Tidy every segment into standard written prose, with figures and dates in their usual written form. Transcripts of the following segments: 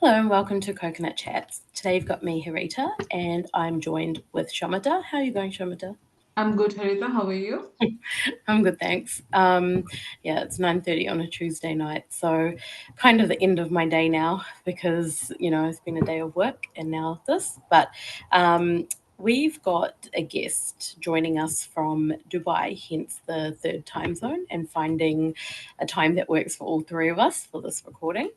Hello and welcome to Coconut Chats. Today you've got me, Harita, and I'm joined with Shamita. How are you going, Shamita? I'm good, Harita. How are you? I'm good, thanks. It's 9:30 on a Tuesday night, so kind of the end of my day now because it's been a day of work and now this. But we've got a guest joining us from Dubai, hence the third time zone, and finding a time that works for all three of us for this recording.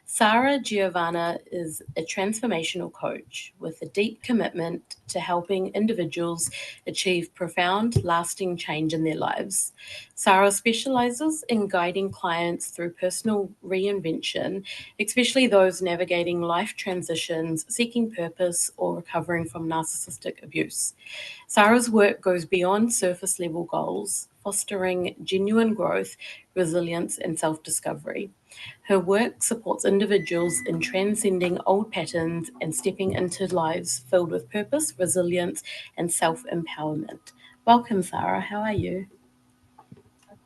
Sara Giovanna is a transformational coach with a deep commitment to helping individuals achieve profound, lasting change in their lives. Sara specializes in guiding clients through personal reinvention, especially those navigating life transitions, seeking purpose, or recovering from narcissistic abuse. Sara's work goes beyond surface level goals, fostering genuine growth, resilience, and self discovery. Her work supports individuals in transcending old patterns and stepping into lives filled with purpose, resilience, and self empowerment. Welcome, Sara. How are you?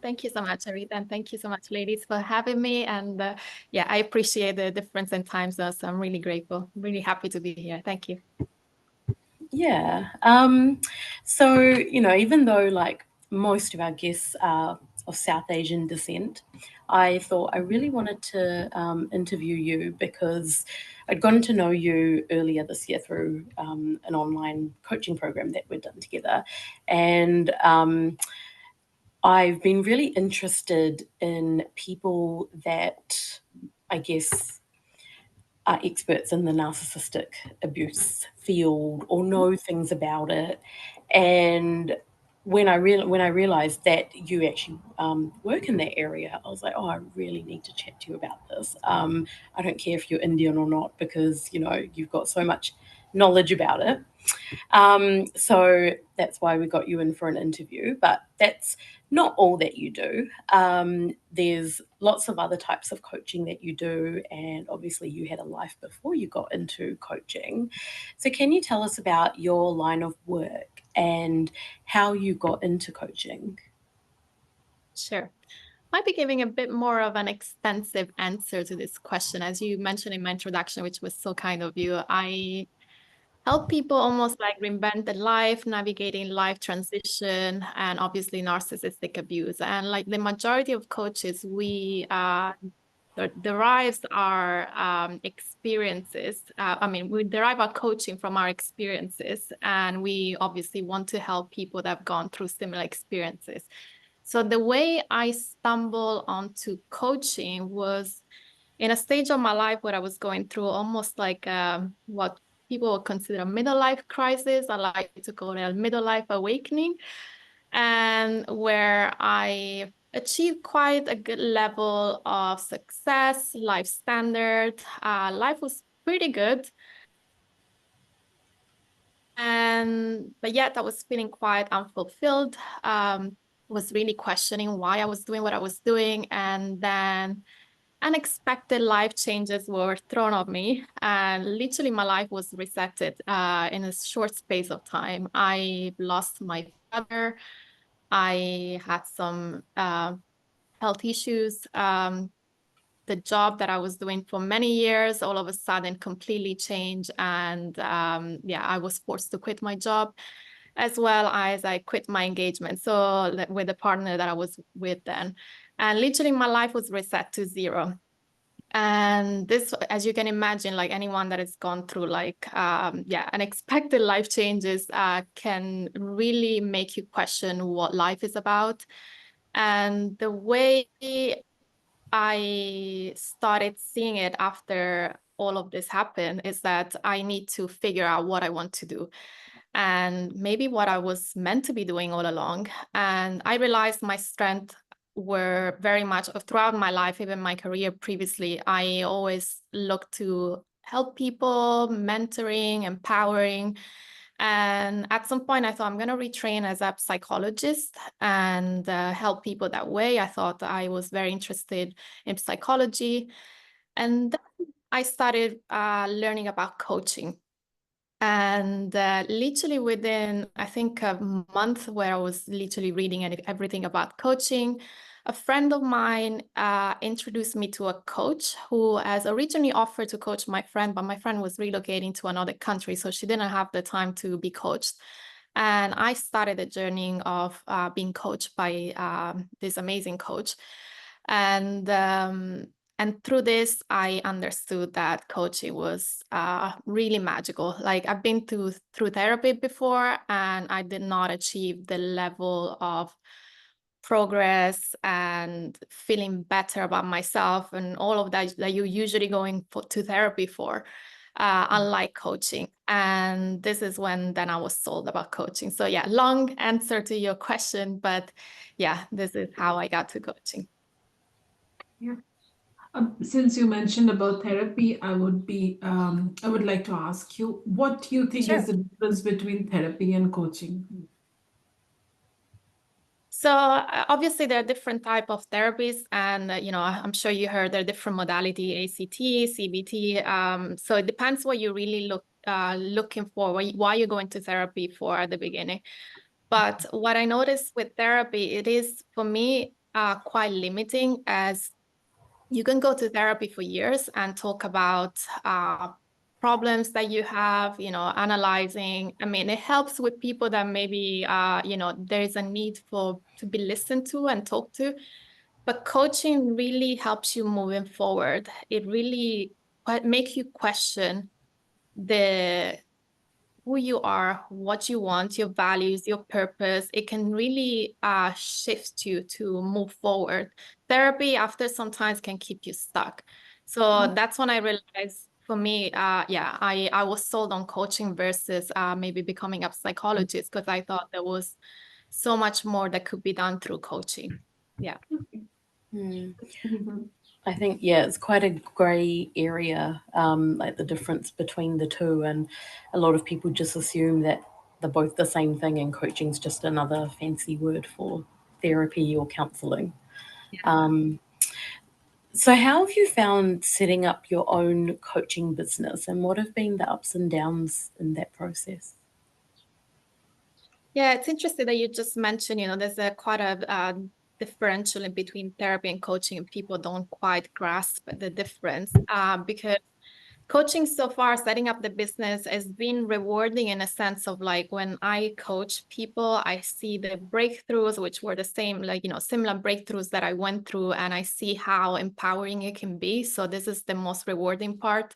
Thank you so much, Arita, and thank you so much, ladies, for having me. And I appreciate the difference in time zones. So I'm really grateful, really happy to be here. Thank you. Yeah. Even though like most of our guests are of South Asian descent, I thought I really wanted to interview you because I'd gotten to know you earlier this year through an online coaching program that we'd done together. And I've been really interested in people that I guess are experts in the narcissistic abuse field or know things about it. And when I realized that you actually work in that area, I was like, oh, I really need to chat to you about this. I don't care if you're Indian or not because you've got so much knowledge about it. So that's why we got you in for an interview. But that's not all that you do. There's lots of other types of coaching that you do, and obviously you had a life before you got into coaching. So can you tell us about your line of work and how you got into coaching? Sure. Might be giving a bit more of an extensive answer to this question. As you mentioned in my introduction, which was so kind of you, I help people almost like reinvent their life, navigating life transition, and obviously narcissistic abuse. And like the majority of coaches, we derives our experiences. We derive our coaching from our experiences, and we obviously want to help people that have gone through similar experiences. So the way I stumbled onto coaching was in a stage of my life where I was going through almost like what people would consider a middle life crisis. I like to call it a middle life awakening, and where I achieved quite a good level of success, life standard. Life was pretty good. But yet I was feeling quite unfulfilled. Was really questioning why I was doing what I was doing. And then unexpected life changes were thrown at me, and literally my life was resetted in a short space of time. I lost my father. I had some health issues. The job that I was doing for many years all of a sudden completely changed. And I was forced to quit my job, as well as I quit my engagement. So with the partner that I was with then. And literally my life was reset to zero. And this, as you can imagine, like anyone that has gone through like, unexpected life changes can really make you question what life is about. And the way I started seeing it after all of this happened is that I need to figure out what I want to do and maybe what I was meant to be doing all along. And I realized my strength were very much throughout my life, even my career previously. I always looked to help people, mentoring, empowering. And at some point, I thought I'm going to retrain as a psychologist and help people that way. I thought I was very interested in psychology. And then I started learning about coaching. And literally within, I think, a month where I was literally reading everything about coaching, a friend of mine introduced me to a coach who has originally offered to coach my friend, but my friend was relocating to another country, so she didn't have the time to be coached. And I started the journey of being coached by this amazing coach. And through this, I understood that coaching was really magical. Like I've been through therapy before, and I did not achieve the level of progress and feeling better about myself and all of that that you're usually going to therapy for, unlike coaching. And this is when then I was sold about coaching. So yeah, long answer to your question, but yeah, this is how I got to coaching. Yeah. Since you mentioned about therapy, I would like to ask you, what do you think Sure. is the difference between therapy and coaching? So obviously there are different type of therapies, and I'm sure you heard there are different modality, ACT, CBT. So it depends what you really looking for, why you're going to therapy for at the beginning. But what I noticed with therapy, it is for me quite limiting, as you can go to therapy for years and talk about problems that you have, analyzing. I mean, it helps with people that maybe, there is a need to be listened to and talked to. But coaching really helps you moving forward. It really makes you question who you are, what you want, your values, your purpose. It can really shift you to move forward. Therapy, after sometimes, can keep you stuck. So that's when I realized, for me, I was sold on coaching versus maybe becoming a psychologist, because I thought there was so much more that could be done through coaching. Yeah. I think, yeah, it's quite a grey area, like the difference between the two. And a lot of people just assume that they're both the same thing, and coaching's just another fancy word for therapy or counselling. So how have you found setting up your own coaching business, and what have been the ups and downs in that process? Yeah, it's interesting that you just mentioned, there's quite a differential in between therapy and coaching, and people don't quite grasp the difference because coaching so far, setting up the business, has been rewarding in a sense of, like, when I coach people, I see the breakthroughs, which were the same, like, similar breakthroughs that I went through, and I see how empowering it can be. So this is the most rewarding part.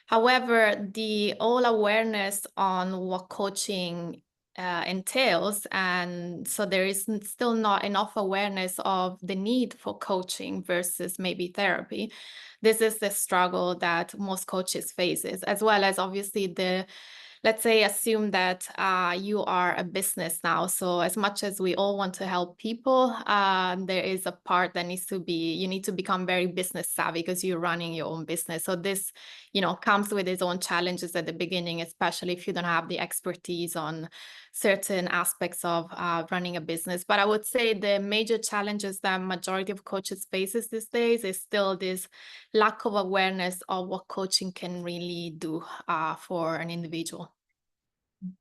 However, the all awareness on what coaching entails, and so there is still not enough awareness of the need for coaching versus maybe therapy. This is the struggle that most coaches faces, as well as obviously let's say, assume that you are a business now. So as much as we all want to help people, there is a part that you need to become very business savvy because you're running your own business. So this, comes with its own challenges at the beginning, especially if you don't have the expertise on certain aspects of running a business. But I would say the major challenges that majority of coaches faces these days is still this lack of awareness of what coaching can really do for an individual.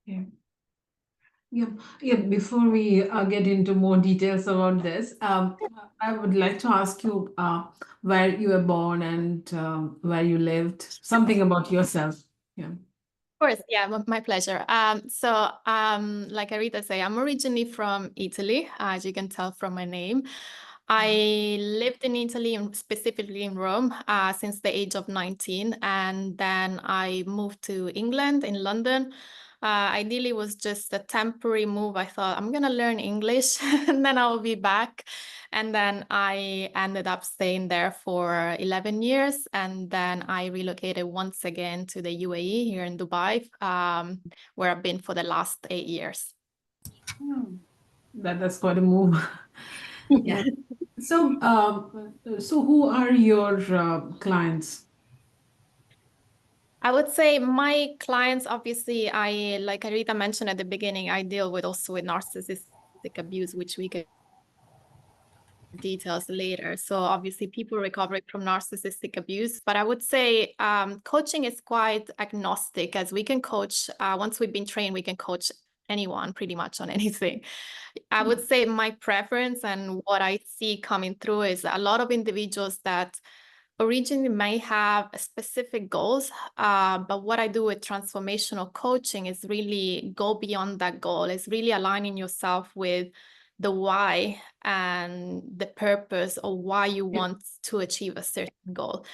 Yeah. Yeah. Before we get into more details about this, I would like to ask you where you were born and where you lived, something about yourself. Yeah. Of course, yeah, my pleasure. Like Arita say, I'm originally from Italy, as you can tell from my name. I lived in Italy, and specifically in Rome, since the age of 19, and then I moved to England, in London. Ideally, it was just a temporary move. I thought, I'm gonna learn English and then I'll be back. And then I ended up staying there for 11 years. And then I relocated once again to the UAE, here in Dubai, where I've been for the last 8 years. That's quite a move. Yeah. So who are your clients? I would say my clients, obviously, like Arita mentioned at the beginning, I deal also with narcissistic abuse, which we can details later. So obviously people recovering from narcissistic abuse, but I would say coaching is quite agnostic, as we can coach, once we've been trained, we can coach anyone pretty much on anything. I would say my preference and what I see coming through is a lot of individuals that originally may have specific goals, but what I do with transformational coaching is really go beyond that goal. It's really aligning yourself with the why and the purpose of why you want to achieve a certain goal.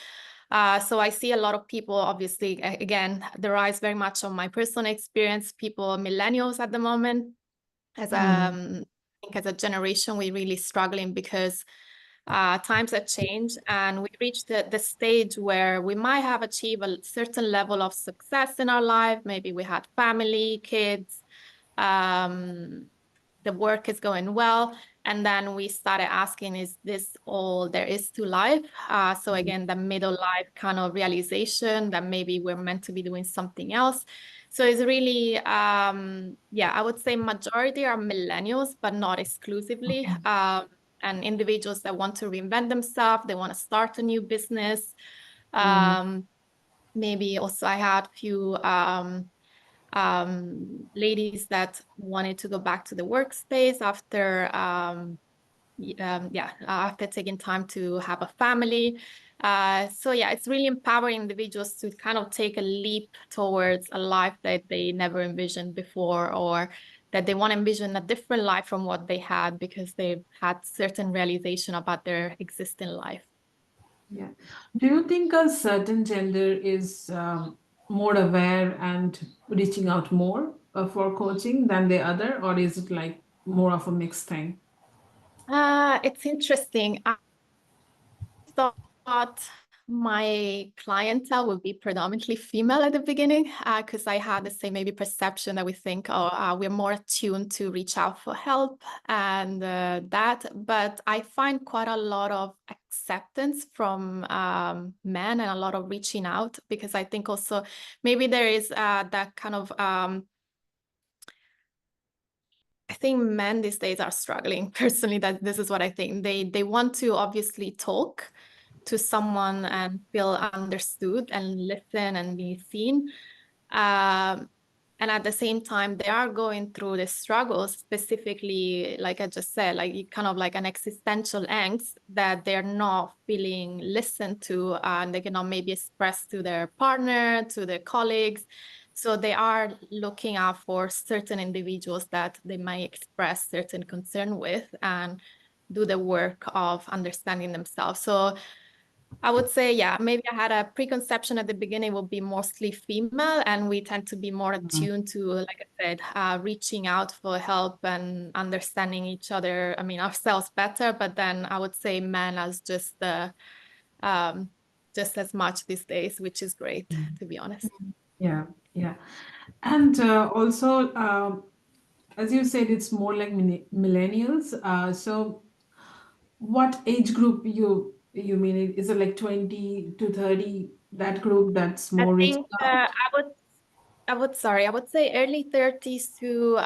So I see a lot of people, obviously, again, derives very much on my personal experience, people, millennials at the moment, as I think as a generation, we're really struggling because times have changed and we reached the stage where we might have achieved a certain level of success in our life. Maybe we had family, kids, the work is going well. And then we started asking, is this all there is to life? So again, the middle life kind of realization that maybe we're meant to be doing something else. So it's really, yeah, I would say majority are millennials, but not exclusively. And individuals that want to reinvent themselves, they want to start a new business. Maybe also I had a few ladies that wanted to go back to the workspace after after taking time to have a family. So yeah, it's really empowering individuals to kind of take a leap towards a life that they never envisioned before, or that they want to envision a different life from what they had because they've had certain realization about their existing life. Yeah. Do you think a certain gender is more aware and reaching out more for coaching than the other, or is it like more of a mixed thing? It's interesting. I thought my clientele would be predominantly female at the beginning because I had the same maybe perception that we think, oh, we're more attuned to reach out for help and that. But I find quite a lot of acceptance from men and a lot of reaching out, because I think also maybe there is that kind of I think men these days are struggling. Personally, that this is what I think. They want to obviously talk to someone and feel understood and listen and be seen. And at the same time, they are going through the struggles, specifically, like I just said, like kind of like an existential angst that they're not feeling listened to, and they cannot maybe express to their partner, to their colleagues. So they are looking out for certain individuals that they might express certain concern with and do the work of understanding themselves. So I would say, yeah, maybe I had a preconception at the beginning will be mostly female, and we tend to be more attuned to, like I said, reaching out for help and understanding each other, I mean, ourselves better. But then I would say men as just as much these days, which is great, to be honest. Yeah, yeah. And also, as you said, it's more like millennials. So what age group you mean? Is it like 20 to 30, that group that's I more reaching think out? I would say early 30s to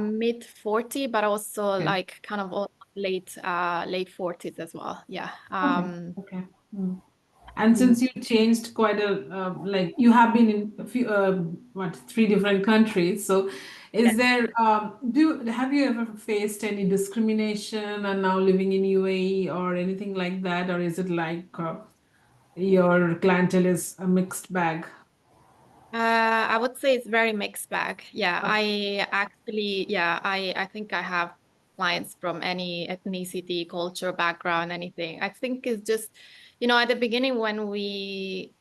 mid 40, but also Okay. like kind of late 40s as well. Yeah. Okay. Okay. And since you changed quite like you have been in a few, three different countries. So is there, have you ever faced any discrimination and now living in UAE or anything like that? Or is it like your clientele is a mixed bag? I would say it's very mixed bag. Yeah, Okay. I think I have clients from any ethnicity, culture, background, anything. I think it's just, at the beginning when we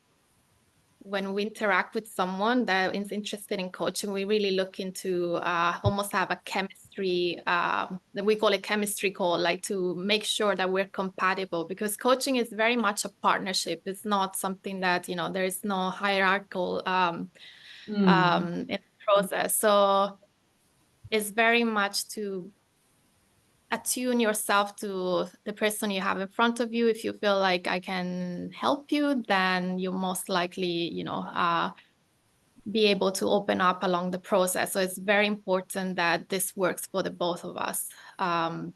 interact with someone that is interested in coaching, we really look into almost have a chemistry, that we call it chemistry call, like to make sure that we're compatible, because coaching is very much a partnership. It's not something that, there is no hierarchical in the process. So it's very much to attune yourself to the person you have in front of you. If you feel like I can help you, then you most likely, be able to open up along the process. So it's very important that this works for the both of us. So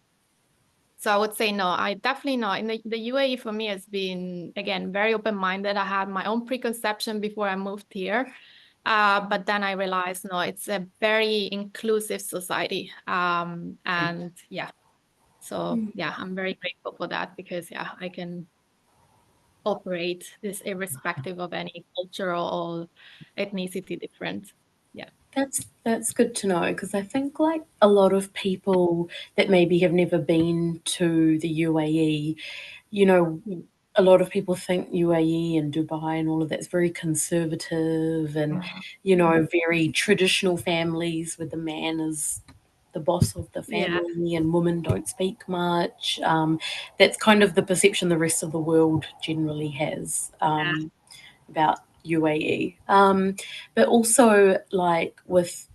I would say no, I definitely know. In the UAE for me has been, again, very open-minded. I had my own preconception before I moved here. But then I realized, no, it's a very inclusive society. And yeah, so yeah, I'm very grateful for that because yeah, I can operate this irrespective of any cultural or ethnicity difference. Yeah. That's good to know, because I think like a lot of people that maybe have never been to the UAE, you know, a lot of people think UAE and Dubai and all of that's very conservative and, you know, very traditional families where the man is the boss of the Yeah. family and women don't speak much. That's kind of the perception the rest of the world generally has. About UAE. But also, like with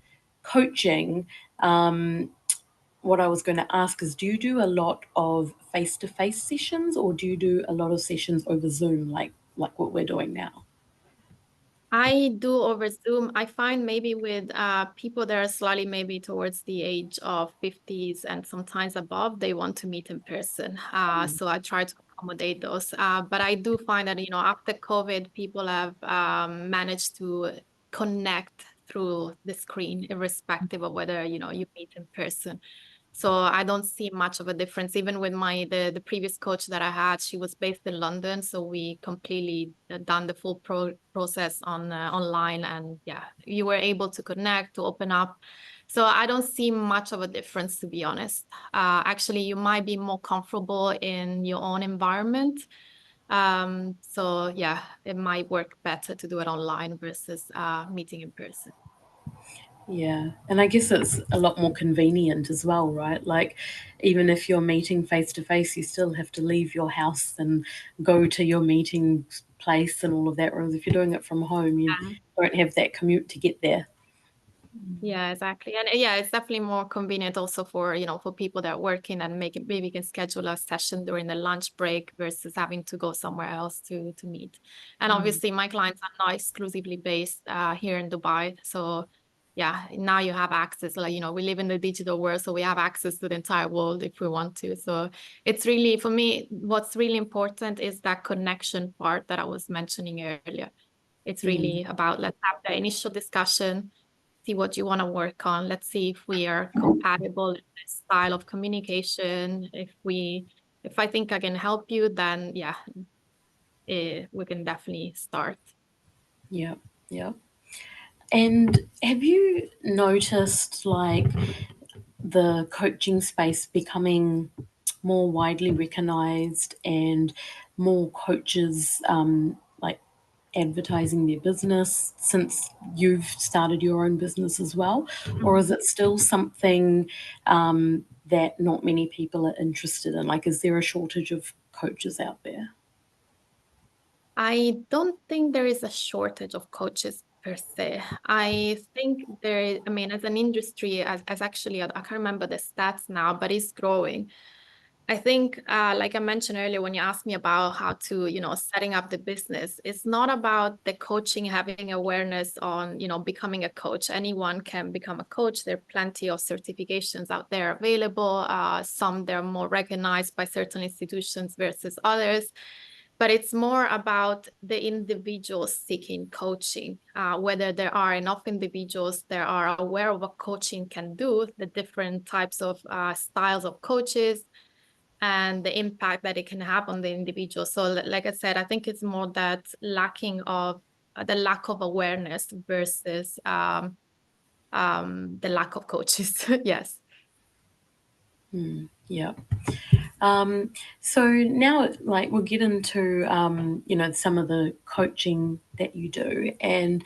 coaching, what I was going to ask is, do you do a lot of face-to-face sessions, or do you do a lot of sessions over Zoom, like what we're doing now? I do over Zoom. I find maybe with people that are slightly maybe towards the age of 50s and sometimes above, they want to meet in person. So I try to accommodate those. But I do find that, after COVID, people have managed to connect through the screen, irrespective of whether, you meet in person. So I don't see much of a difference. Even with the previous coach that I had, she was based in London, so we completely done the full process on online, and yeah, you were able to connect, to open up. So I don't see much of a difference, to be honest. Actually, you might be more comfortable in your own environment. So yeah, it might work better to do it online versus meeting in person. Yeah, and I guess it's a lot more convenient as well, right? Like, even if you're meeting face to face, you still have to leave your house and go to your meeting place and all of that. Whereas if you're doing it from home, you don't have that commute to get there. Yeah, exactly. And yeah, it's definitely more convenient also for, for people that are working and maybe can schedule a session during the lunch break versus having to go somewhere else to meet. And obviously my clients are not exclusively based here in Dubai. So yeah, now you have access, like, we live in the digital world, so we have access to the entire world if we want to. So it's really, for me, what's really important is that connection part that I was mentioning earlier. It's really about, let's have the initial discussion, see what you want to work on. Let's see if we are compatible in this style of communication. If I think I can help you, then yeah, we can definitely start. Yeah, yeah. And have you noticed like the coaching space becoming more widely recognized and more coaches like advertising their business since you've started your own business as well? Or is it still something that not many people are interested in? Like, is there a shortage of coaches out there? I don't think there is a shortage of coaches per se. I think I mean, as an industry, as actually, I can't remember the stats now, but it's growing. I think, like I mentioned earlier, when you asked me about how to, setting up the business, it's not about the coaching having awareness on, becoming a coach. Anyone can become a coach. There are plenty of certifications out there available. Some they're more recognized by certain institutions versus others. But it's more about the individuals seeking coaching, whether there are enough individuals that are aware of what coaching can do, the different types of styles of coaches, and the impact that it can have on the individual. So like I said, I think it's more that lacking of the lack of awareness versus the lack of coaches. Yes. Yeah. So now, like, we'll get into, some of the coaching that you do. And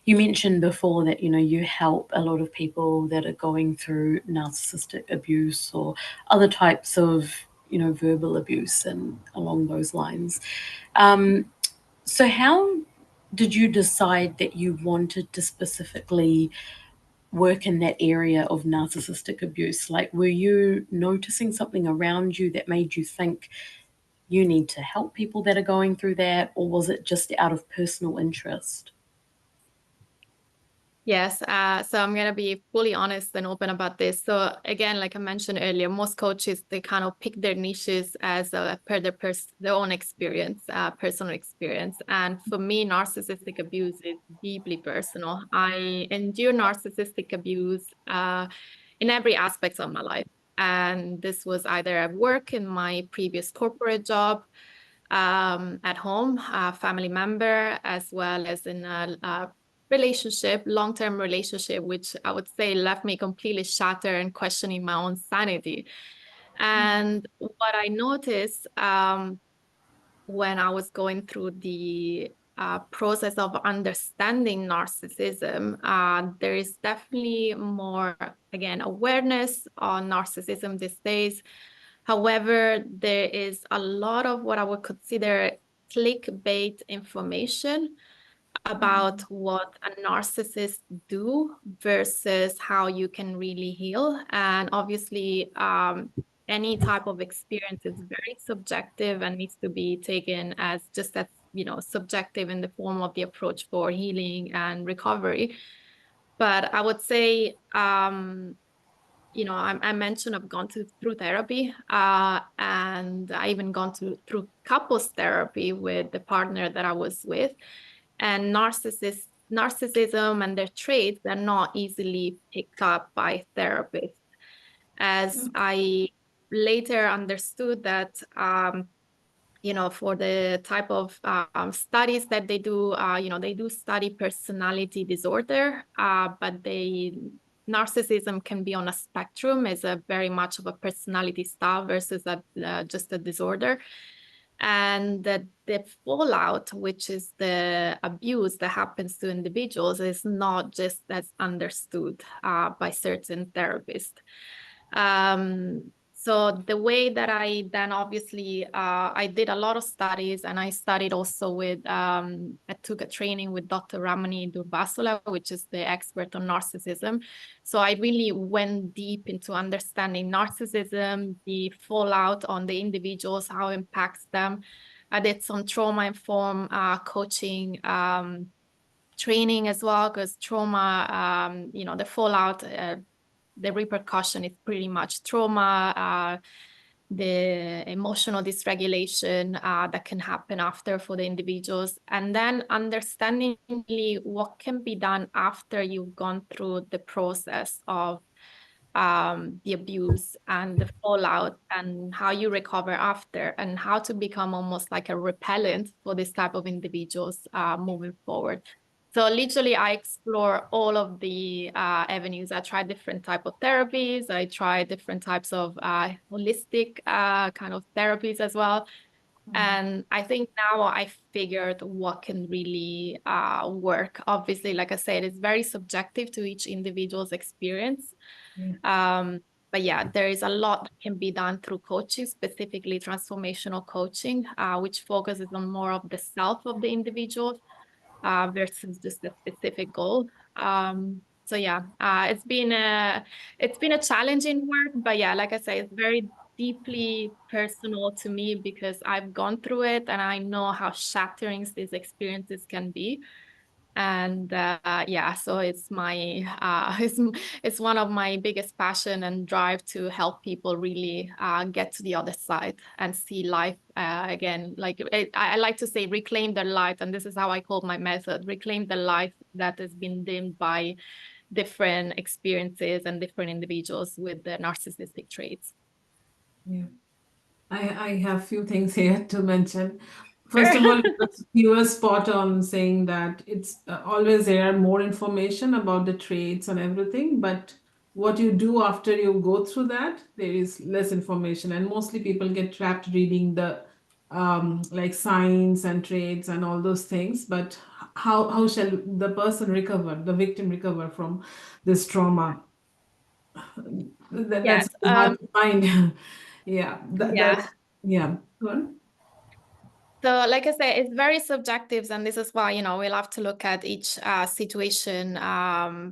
you mentioned before that, you help a lot of people that are going through narcissistic abuse or other types of, verbal abuse and along those lines. So how did you decide that you wanted to specifically work in that area of narcissistic abuse? Like, were you noticing something around you that made you think you need to help people that are going through that, or was it just out of personal interest? Yes, so I'm going to be fully honest and open about this. So again, like I mentioned earlier, most coaches, they kind of pick their niches as per their own experience, personal experience. And for me, narcissistic abuse is deeply personal. I endure narcissistic abuse in every aspect of my life. And this was either at work in my previous corporate job, at home, a family member, as well as in a relationship, long-term relationship, which I would say left me completely shattered and questioning my own sanity. And what I noticed when I was going through the process of understanding narcissism, there is definitely more, again, awareness on narcissism these days. However, there is a lot of what I would consider clickbait information about what a narcissist do versus how you can really heal. And obviously, any type of experience is very subjective and needs to be taken as just as, subjective in the form of the approach for healing and recovery. But I would say, I mentioned I've gone through therapy, and I even gone through couples therapy with the partner that I was with. And narcissism and their traits, they're not easily picked up by therapists. As I later understood that, for the type of studies that they do, they do study personality disorder, but narcissism can be on a spectrum. It's a very much of a personality style versus just a disorder. And the fallout, which is the abuse that happens to individuals, is not just as understood by certain therapists. So the way that I then obviously, I did a lot of studies, and I studied also I took a training with Dr. Ramani Durvasula, which is the expert on narcissism. So I really went deep into understanding narcissism, the fallout on the individuals, how it impacts them. I did some trauma-informed coaching training as well, because trauma, the fallout, the repercussion is pretty much trauma, the emotional dysregulation that can happen after for the individuals, and then understanding what can be done after you've gone through the process of the abuse and the fallout, and how you recover after, and how to become almost like a repellent for this type of individuals moving forward. So literally, I explore all of the avenues. I try different type of therapies. I try different types of holistic kind of therapies as well. And I think now I figured what can really work. Obviously, like I said, it's very subjective to each individual's experience. But yeah, there is a lot that can be done through coaching, specifically transformational coaching, which focuses on more of the self of the individual versus just a specific goal. So yeah, it's been a challenging work, but yeah, like I say, it's very deeply personal to me because I've gone through it and I know how shattering these experiences can be. And yeah, so it's my it's one of my biggest passion and drive to help people really get to the other side and see life again. Like I like to say, reclaim their life, and this is how I call my method: reclaim the life that has been dimmed by different experiences and different individuals with the narcissistic traits. Yeah. I have few things here to mention. First of all, you were spot on saying that it's always there are more information about the traits and everything, but what you do after you go through that, there is less information, and mostly people get trapped reading the like signs and traits and all those things. But how shall the person recover, the victim recover from this trauma? That's Yes. hard to find. Yeah, Yeah. yeah. Go on. So, like I say, it's very subjective, and this is why, we'll have to look at each situation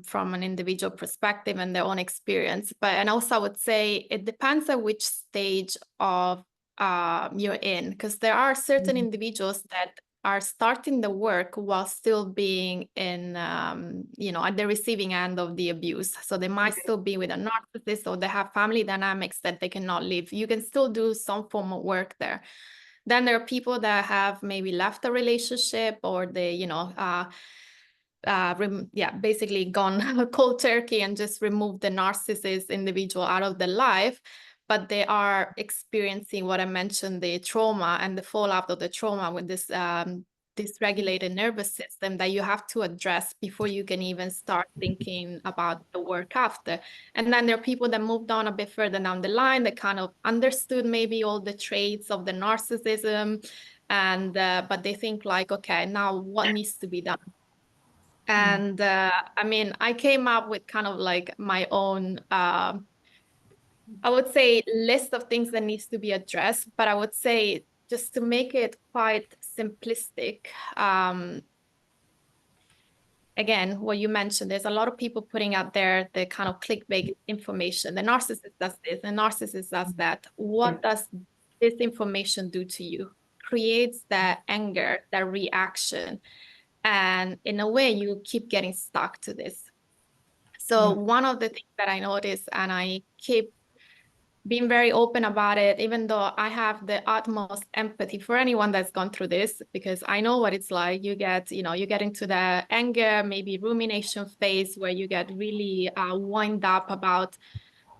from an individual perspective and their own experience. And also I would say it depends on which stage of you're in, because there are certain individuals that are starting the work while still being in, at the receiving end of the abuse. So they might still be with a narcissist, or they have family dynamics that they cannot leave. You can still do some form of work there. Then there are people that have maybe left a relationship, or they, basically gone cold turkey and just removed the narcissist individual out of their life, but they are experiencing what I mentioned, the trauma and the fallout of the trauma with this dysregulated nervous system that you have to address before you can even start thinking about the work after. And then there are people that moved on a bit further down the line that kind of understood maybe all the traits of the narcissism, and but they think like, okay, now what needs to be done? And I mean, I came up with kind of like my own, I would say, list of things that needs to be addressed. But I would say, just to make it quite simplistic, again, what you mentioned, there's a lot of people putting out there the kind of clickbait information. The narcissist does this, the narcissist does that. What does this information do to you? Creates that anger, that reaction. And in a way, you keep getting stuck to this. So one of the things that I noticed, and I keep being very open about it, even though I have the utmost empathy for anyone that's gone through this, because I know what it's like. You get into the anger, maybe rumination phase, where you get really wind up about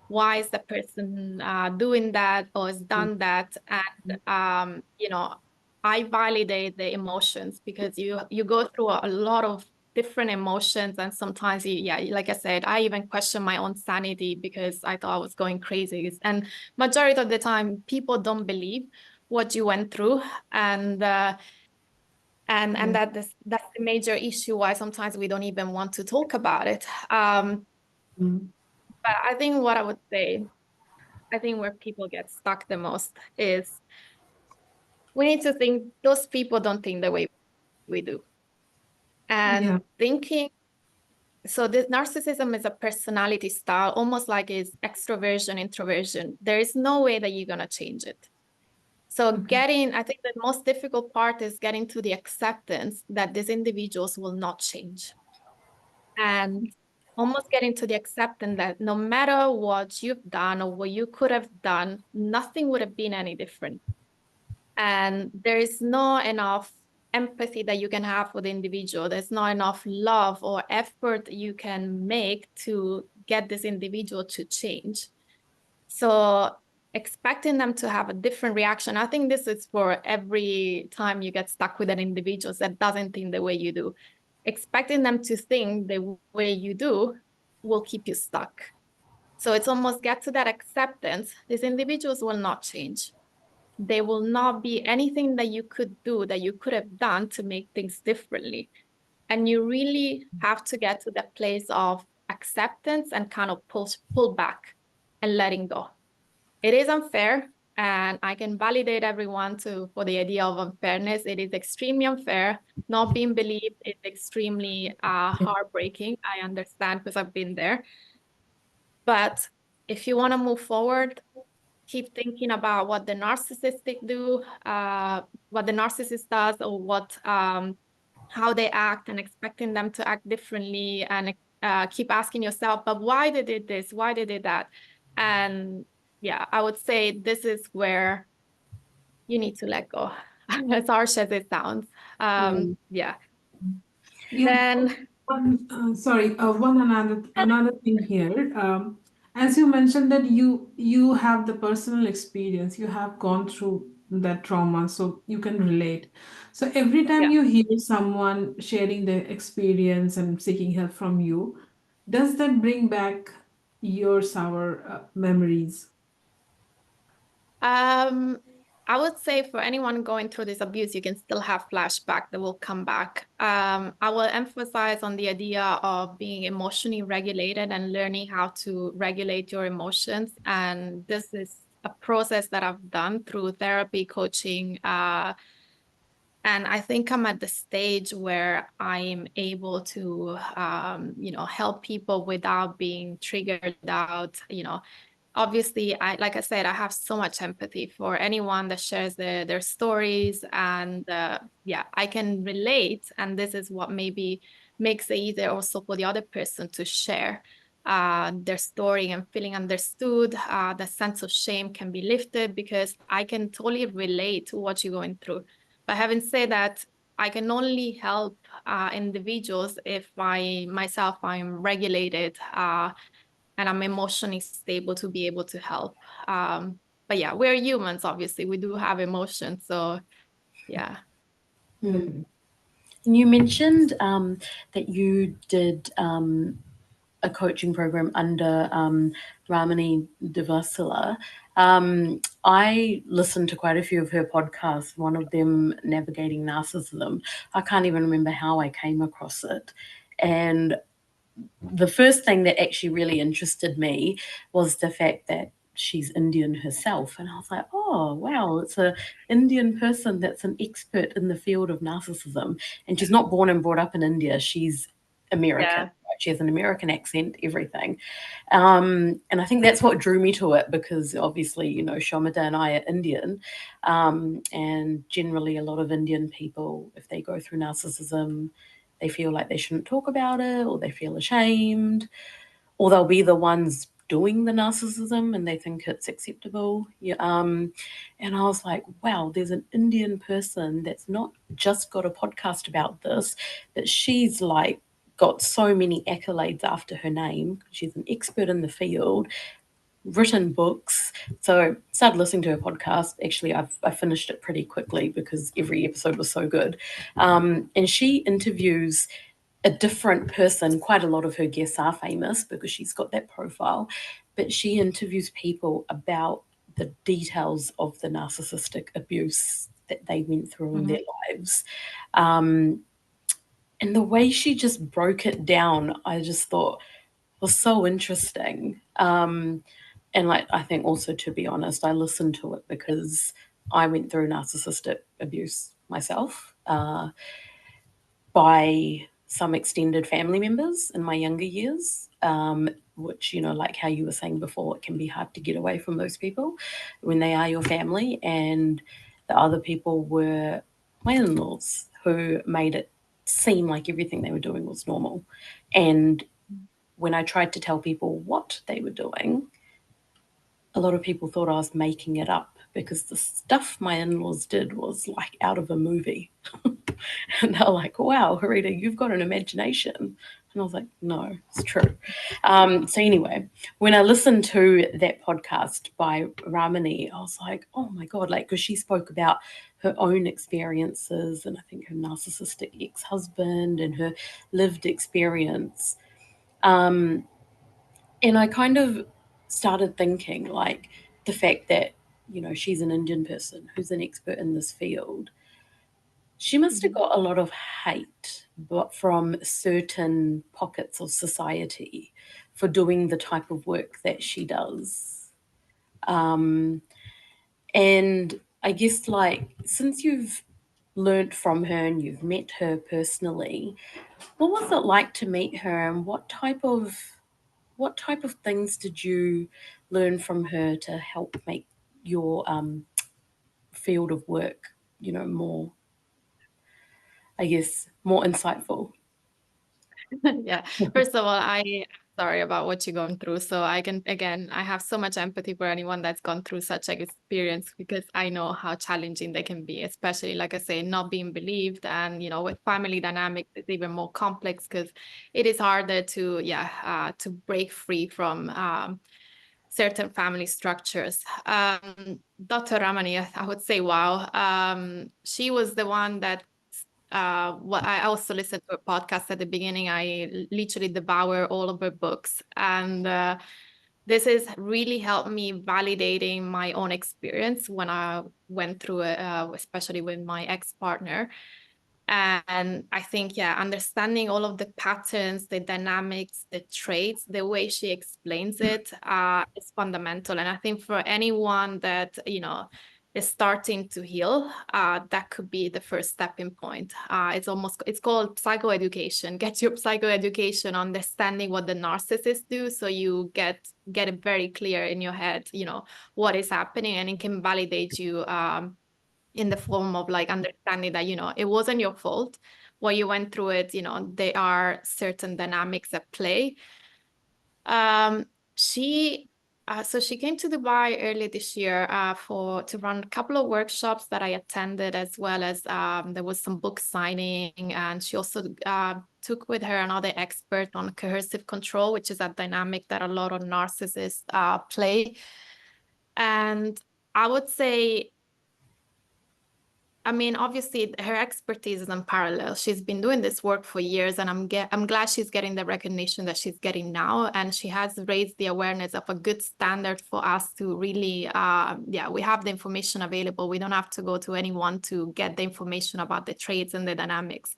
why is the person doing that or has done that. And I validate the emotions, because you go through a lot of different emotions, and sometimes like I said, I even question my own sanity because I thought I was going crazy. And majority of the time, people don't believe what you went through, and that's the major issue why sometimes we don't even want to talk about it. But I think what I would say, I think where people get stuck the most is we need to think those people don't think the way we do. And thinking, so this narcissism is a personality style, almost like it's extroversion, introversion. There is no way that you're going to change it. So I think the most difficult part is getting to the acceptance that these individuals will not change. And almost getting to the acceptance that no matter what you've done or what you could have done, nothing would have been any different. And there is not enough empathy that you can have for the individual. There's not enough love or effort you can make to get this individual to change. So expecting them to have a different reaction, I think this is for every time you get stuck with an individual that doesn't think the way you do. Expecting them to think the way you do will keep you stuck. So it's almost get to that acceptance. These individuals will not change. There will not be anything that you could do, that you could have done to make things differently. And you really have to get to that place of acceptance and kind of pull back and letting go. It is unfair, and I can validate everyone for the idea of unfairness. It is extremely unfair. Not being believed is extremely heartbreaking. I understand, because I've been there. But if you want to move forward, keep thinking about what the narcissistic do, what the narcissist does, or how they act, and expecting them to act differently, and keep asking yourself, but why they did this? Why they did that? And yeah, I would say this is where you need to let go, as harsh as it sounds. Yeah. Then one another thing here. As you mentioned that you have the personal experience, you have gone through that trauma, so you can relate. So every time you hear someone sharing their experience and seeking help from you, does that bring back your sour memories? I would say for anyone going through this abuse, you can still have flashback that will come back. I will emphasize on the idea of being emotionally regulated and learning how to regulate your emotions. And this is a process that I've done through therapy, coaching, and I think I'm at the stage where I'm able to, help people without being triggered out, obviously, like I said, I have so much empathy for anyone that shares their stories, and yeah, I can relate. And this is what maybe makes it easier also for the other person to share their story and feeling understood. The sense of shame can be lifted because I can totally relate to what you're going through. But having said that, I can only help individuals if I'm regulated and I'm emotionally stable to be able to help. But yeah, we're humans, obviously. We do have emotions. So yeah. And you mentioned that you did a coaching program under Ramani Devasula. I listened to quite a few of her podcasts, one of them Navigating Narcissism. I can't even remember how I came across it. And the first thing that actually really interested me was the fact that she's Indian herself. And I was like, oh, wow, it's an Indian person that's an expert in the field of narcissism. And she's not born and brought up in India. She's American. Yeah. Right? She has an American accent, everything. And I think that's what drew me to it because obviously, you know, Shomada and I are Indian. And generally a lot of Indian people, if they go through narcissism, they feel like they shouldn't talk about it or they feel ashamed or they'll be the ones doing the narcissism and they think it's acceptable. Yeah, and I was like, wow, there's an Indian person that's not just got a podcast about this, but she's like got so many accolades after her name. She's an expert in the field, written books. So started listening to her podcast. Actually, I finished it pretty quickly because every episode was so good. And she interviews a different person. Quite a lot of her guests are famous because she's got that profile, but she interviews people about the details of the narcissistic abuse that they went through in their lives. And the way she just broke it down, I just thought was so interesting. And like, I think also, to be honest, I listened to it because I went through narcissistic abuse myself by some extended family members in my younger years, which, you know, like how you were saying before, it can be hard to get away from those people when they are your family. And the other people were my in-laws who made it seem like everything they were doing was normal. And when I tried to tell people what they were doing, a lot of people thought I was making it up because the stuff my in-laws did was like out of a movie. And they're like, wow, Harita, you've got an imagination. And I was like, no, it's true. So anyway, when I listened to that podcast by Ramani, I was like, oh my God, like, because she spoke about her own experiences and I think her narcissistic ex-husband and her lived experience. And I kind of started thinking, like, the fact that, you know, she's an Indian person who's an expert in this field. She must have got a lot of hate, but from certain pockets of society for doing the type of work that she does. And I guess, like, since you've learnt from her and you've met her personally, what was it like to meet her, and what type of things did you learn from her to help make your field of work, you know, more, I guess, more insightful? Yeah. First of all, I'm sorry about what you're going through. So I have so much empathy for anyone that's gone through such an experience because I know how challenging they can be, especially, like I say, not being believed. And, you know, with family dynamics, it's even more complex because it is harder to break free from certain family structures. Dr. Ramani, I would say, wow. She was the one that what I also listened to a podcast at the beginning. I literally devour all of her books, and this has really helped me validating my own experience when I went through it, especially with my ex-partner. And I think, yeah, understanding all of the patterns, the dynamics, the traits, the way she explains it is fundamental. And I think for anyone that, you know, is starting to heal, that could be the first stepping point. It's called psychoeducation. Get your psychoeducation, understanding what the narcissists do, so you get it very clear in your head, you know, what is happening, and it can validate you in the form of like understanding that, you know, it wasn't your fault what you went through it, you know, there are certain dynamics at play. She So she came to Dubai early this year to run a couple of workshops that I attended, as well as there was some book signing, and she also took with her another expert on coercive control, which is a dynamic that a lot of narcissists play. And I would say, I mean, obviously her expertise is unparalleled. She's been doing this work for years, and I'm glad she's getting the recognition that she's getting now. And she has raised the awareness of a good standard for us to really, we have the information available. We don't have to go to anyone to get the information about the traits and the dynamics.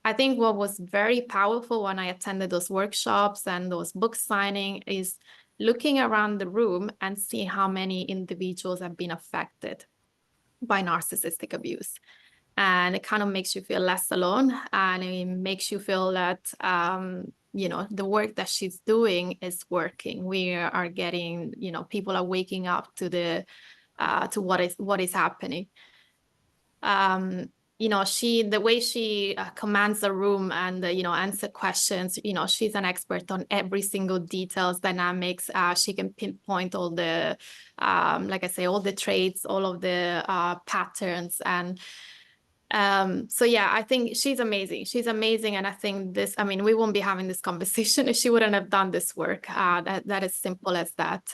I think what was very powerful when I attended those workshops and those book signing is looking around the room and see how many individuals have been affected by narcissistic abuse. And it kind of makes you feel less alone, and it makes you feel that you know, the work that she's doing is working. We are getting, you know, people are waking up to the to what is happening. You know, the way she commands the room and you know, answer questions, you know, she's an expert on every single details, dynamics. She can pinpoint all the like I say, all the traits, all of the patterns. And so yeah, I think she's amazing. She's amazing. And I think this, I mean, we won't be having this conversation if she wouldn't have done this work. That is simple as that.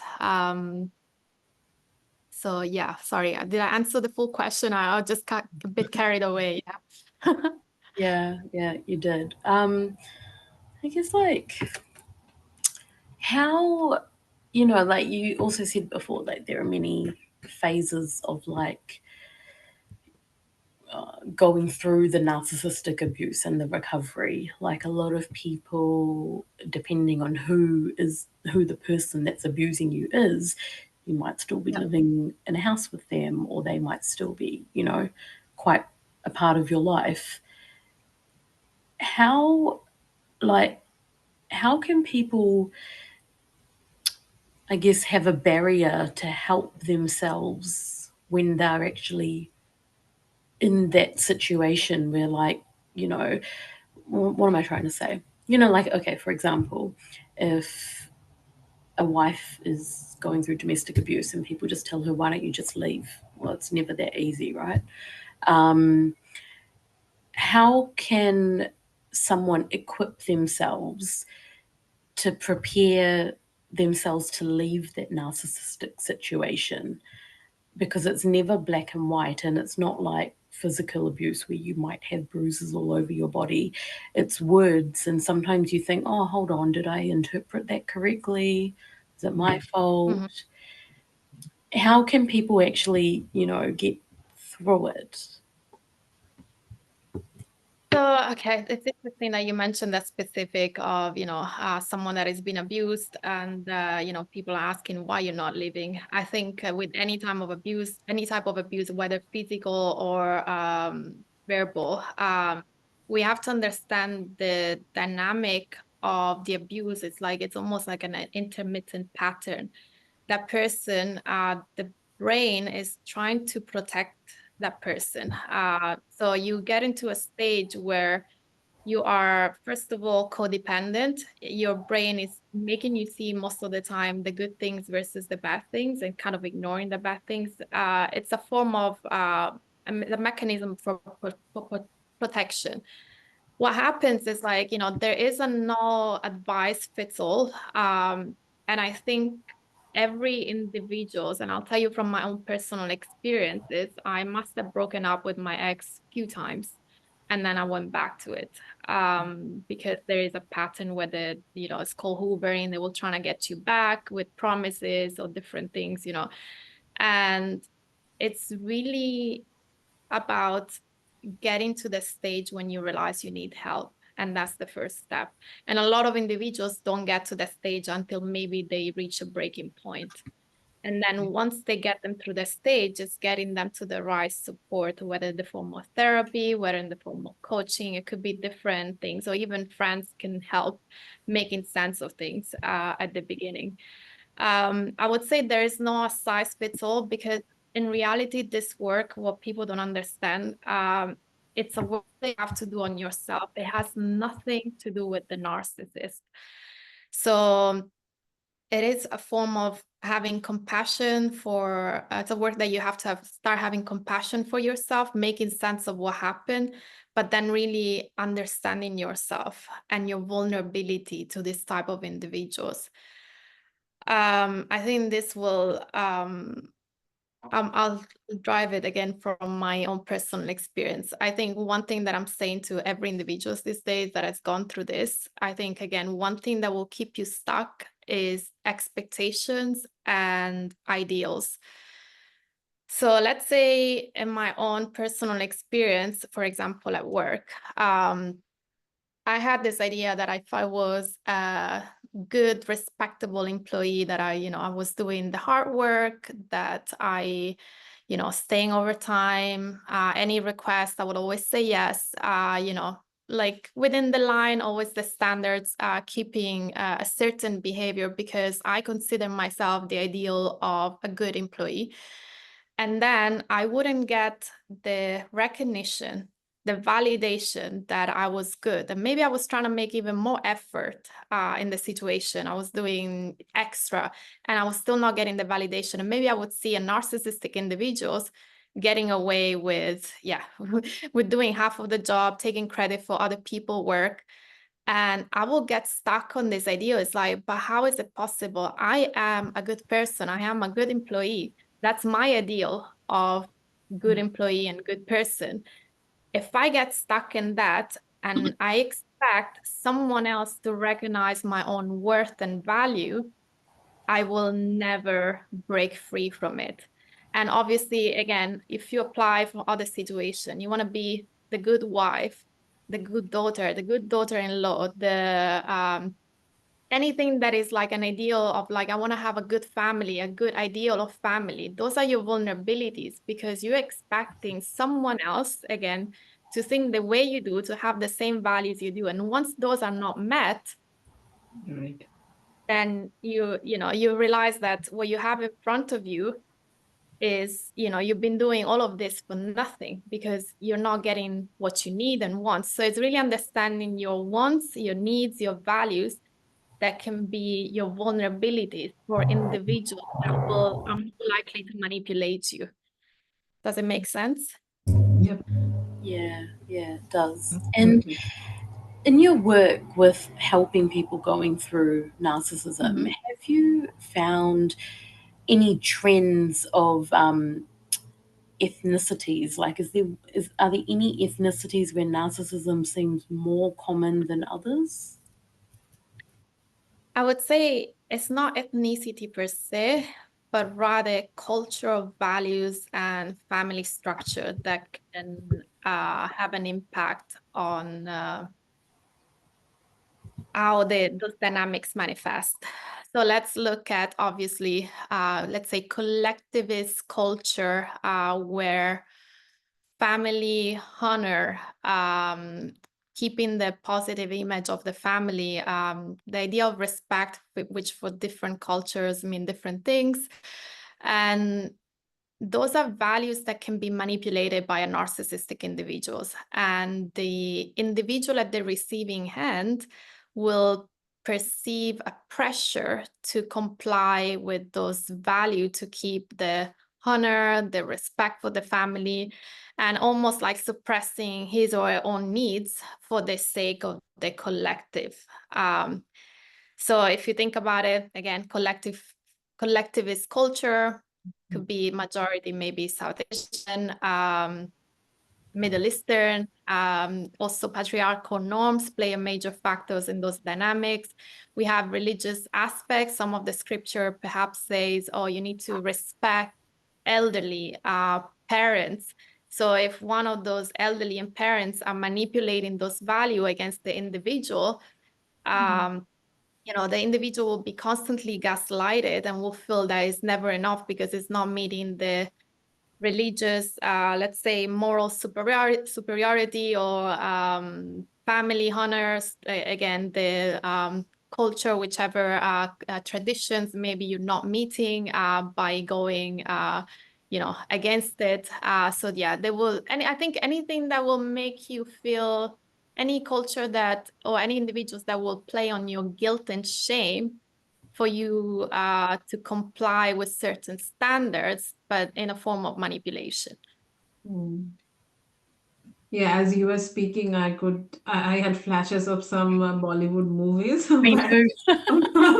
So yeah, sorry, did I answer the full question? I just got a bit carried away. Yeah, you did. I guess like how, you know, like you also said before, like there are many phases of like going through the narcissistic abuse and the recovery. Like a lot of people, depending on who the person that's abusing you is, you might still be living in a house with them, or they might still be, you know, quite a part of your life. How can people, I guess, have a barrier to help themselves when they're actually in that situation where, like, you know, what am I trying to say? You know, like, okay, for example, if a wife is going through domestic abuse and people just tell her, why don't you just leave? Well, it's never that easy, right? How can someone equip themselves to prepare themselves to leave that narcissistic situation? Because it's never black and white, and it's not like physical abuse where you might have bruises all over your body. It's words, and sometimes you think, oh, hold on, did I interpret that correctly? Is it my fault? Mm-hmm. How can people actually, you know, get through it? So, okay, it's interesting that you mentioned that specific of, you know, someone that has been abused, and, you know, people are asking why you're not leaving. I think with any type of abuse, whether physical or verbal, we have to understand the dynamic of the abuse. It's almost like an intermittent pattern. That person, the brain is trying to protect that person. So you get into a stage where you are, first of all, codependent. Your brain is making you see most of the time the good things versus the bad things, and kind of ignoring the bad things. It's a form of a mechanism for protection. What happens is, like, you know, there is a no advice fits all. And I think every individuals, and I'll tell you from my own personal experiences, I must have broken up with my ex few times, and then I went back to it, because there is a pattern where you know, it's called hoovering. They will try to get you back with promises or different things, you know. And it's really about getting to the stage when you realize you need help. And that's the first step. And a lot of individuals don't get to that stage until maybe they reach a breaking point. And then once they get them through the stage, it's getting them to the right support, whether in the form of therapy, whether in the form of coaching. It could be different things, or even friends can help making sense of things at the beginning. I would say there is no size fits all, because in reality, this work, what people don't understand, it's a work they have to do on yourself. It has nothing to do with the narcissist. So it is a form of having compassion for, it's a work that you have to start having compassion for yourself, making sense of what happened, but then really understanding yourself and your vulnerability to this type of individuals. I think this will, I'll drive it again from my own personal experience. I think one thing that I'm saying to every individual these days that has gone through this, I think, again, one thing that will keep you stuck is expectations and ideals. So let's say in my own personal experience, for example, at work, I had this idea that if I was a good, respectable employee, that I was doing the hard work, that I, staying over time, any request, I would always say yes, like within the line, always the standards, keeping a certain behavior, because I consider myself the ideal of a good employee. And then I wouldn't get the recognition, the validation that I was good. And maybe I was trying to make even more effort in the situation. I was doing extra and I was still not getting the validation. And maybe I would see a narcissistic individuals getting away with, with doing half of the job, taking credit for other people's work. And I will get stuck on this idea. It's like, but how is it possible? I am a good person. I am a good employee. That's my ideal of good employee and good person. If I get stuck in that and I expect someone else to recognize my own worth and value, I will never break free from it. And obviously, again, if you apply for other situation, you want to be the good wife, the good daughter-in-law, the anything that is like an ideal of, like, I want to have a good family, a good ideal of family. Those are your vulnerabilities, because you're expecting someone else, again, to think the way you do, to have the same values you do. And once those are not met, Right. then you realize that what you have in front of you is, you've been doing all of this for nothing, because you're not getting what you need and want. So it's really understanding your wants, your needs, your values, that can be your vulnerabilities for individuals that are more likely to manipulate you. Does it make sense? Yep. Yeah, it does. And Absolutely. in your work with helping people going through narcissism, have you found any trends of ethnicities? Like, are there any ethnicities where narcissism seems more common than others? I would say it's not ethnicity per se, but rather cultural values and family structure that can have an impact on how those dynamics manifest. So let's look at, obviously, let's say collectivist culture, where family honor, keeping the positive image of the family, the idea of respect, which for different cultures mean different things. And those are values that can be manipulated by a narcissistic individuals. And the individual at the receiving end will perceive a pressure to comply with those values, to keep the honor, the respect for the family, and almost like suppressing his or her own needs for the sake of the collective. So if you think about it, again, collectivist culture could be majority, maybe South Asian, Middle Eastern. Also patriarchal norms play a major factors in those dynamics. We have religious aspects. Some of the scripture perhaps says, oh, you need to respect elderly parents. So if one of those elderly and parents are manipulating those value against the individual, the individual will be constantly gaslighted and will feel that it's never enough because it's not meeting the religious, let's say, moral superiority or family honors, again, the culture, whichever traditions maybe you're not meeting by going, against it. So yeah, they will, and I think anything that will make you feel, any culture that, or any individuals that will play on your guilt and shame for you to comply with certain standards, but in a form of manipulation. Mm. Yeah, as you were speaking, I had flashes of some Bollywood movies Me too.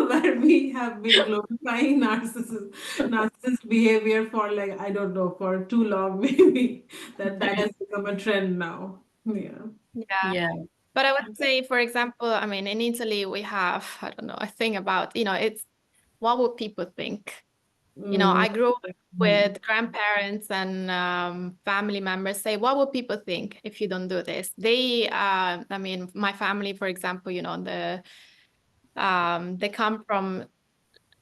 where we have been glorifying narcissist behavior for, like, I don't know, for too long, maybe that has become a trend now. Yeah. Yeah. Yeah. But I would say, for example, I mean, in Italy, we have, I don't know, a thing about, it's what would people think? I grew up with grandparents and family members say, what would people think if you don't do this? They, I mean, my family, for example, they come from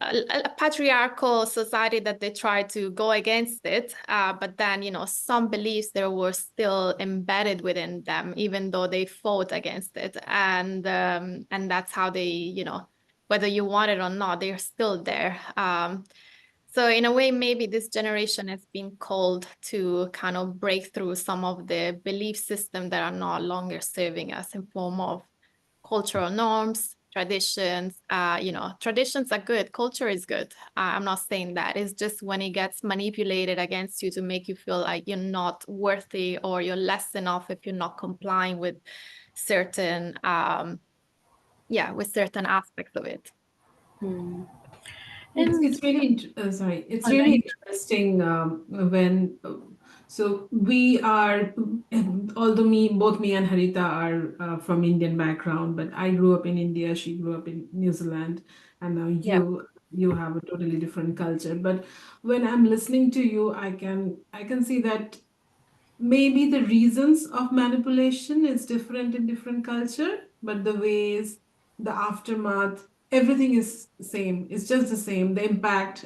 a patriarchal society that they try to go against it. But then, some beliefs there were still embedded within them, even though they fought against it. And that's how they, whether you want it or not, they're still there. So in a way, maybe this generation has been called to kind of break through some of the belief systems that are no longer serving us in form of cultural norms, traditions. Traditions are good. Culture is good. I'm not saying that. It's just when it gets manipulated against you to make you feel like you're not worthy or you're less enough if you're not complying with certain, with certain aspects of it. Hmm. It's really sorry. It's Oh, no, really interesting when so we are, although both me and Harita are from Indian background, but I grew up in India. She grew up in New Zealand, and now yeah. you have a totally different culture. But when I'm listening to you, I can see that maybe the reasons of manipulation is different in different culture, but the ways, the aftermath, everything is same. It's just the same. The impact,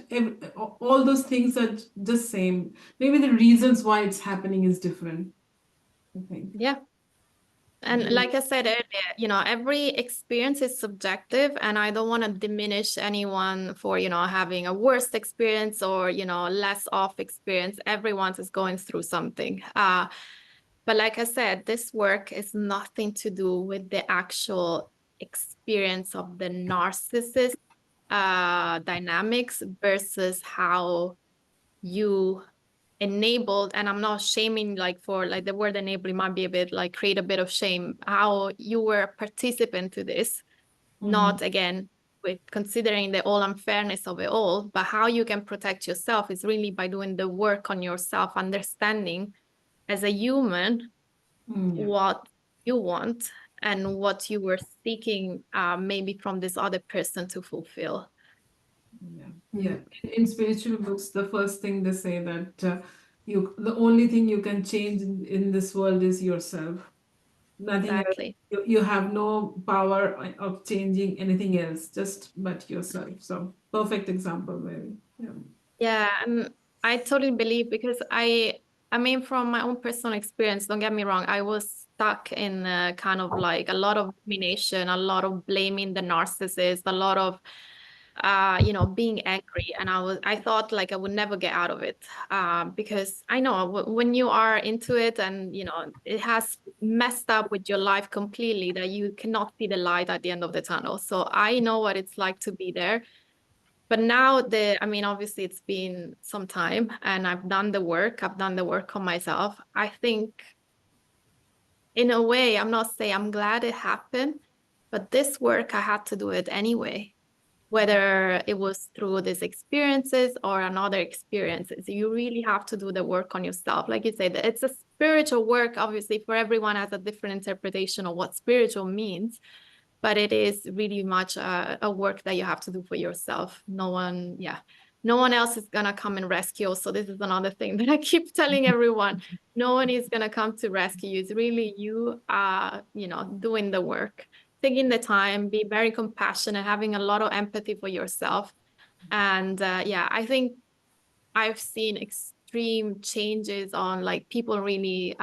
all those things are just same. Maybe the reasons why it's happening is different, I think. Yeah. And Yeah. like I said earlier, every experience is subjective, and I don't want to diminish anyone for, having a worst experience or, less off experience. Everyone is going through something. But like I said, this work is nothing to do with the actual experience of the narcissist dynamics versus how you enabled, and I'm not shaming, like, for like the word enable might be a bit like create a bit of shame, how you were a participant to this, Mhm. not again with considering the all unfairness of it all, but how you can protect yourself is really by doing the work on yourself, understanding as a human Yeah. what you want and what you were seeking maybe from this other person to fulfill. Yeah, Hmm. yeah. In spiritual books, the first thing they say that the only thing you can change in this world is yourself. Nothing else. Exactly. You have no power of changing anything else, just but yourself. So perfect example, maybe. Yeah. Yeah, and I totally believe, because I mean, from my own personal experience, don't get me wrong, I was stuck in kind of like a lot of rumination, a lot of blaming the narcissist, a lot of being angry, and I thought like I would never get out of it, because I know when you are into it and it has messed up with your life completely, that you cannot see the light at the end of the tunnel. So I know what it's like to be there. But now I mean, obviously it's been some time and I've done the work. I've done the work on myself. I think in a way, I'm not saying I'm glad it happened, but this work, I had to do it anyway, whether it was through these experiences or another experiences. You really have to do the work on yourself. Like you said, it's a spiritual work. Obviously, for everyone has a different interpretation of what spiritual means, but it is really much a work that you have to do for yourself. No one else is gonna come and rescue you. So this is another thing that I keep telling everyone. No one is gonna come to rescue you. It's really you doing the work. taking the time, be very compassionate, having a lot of empathy for yourself. And yeah, I think I've seen extreme changes on like people really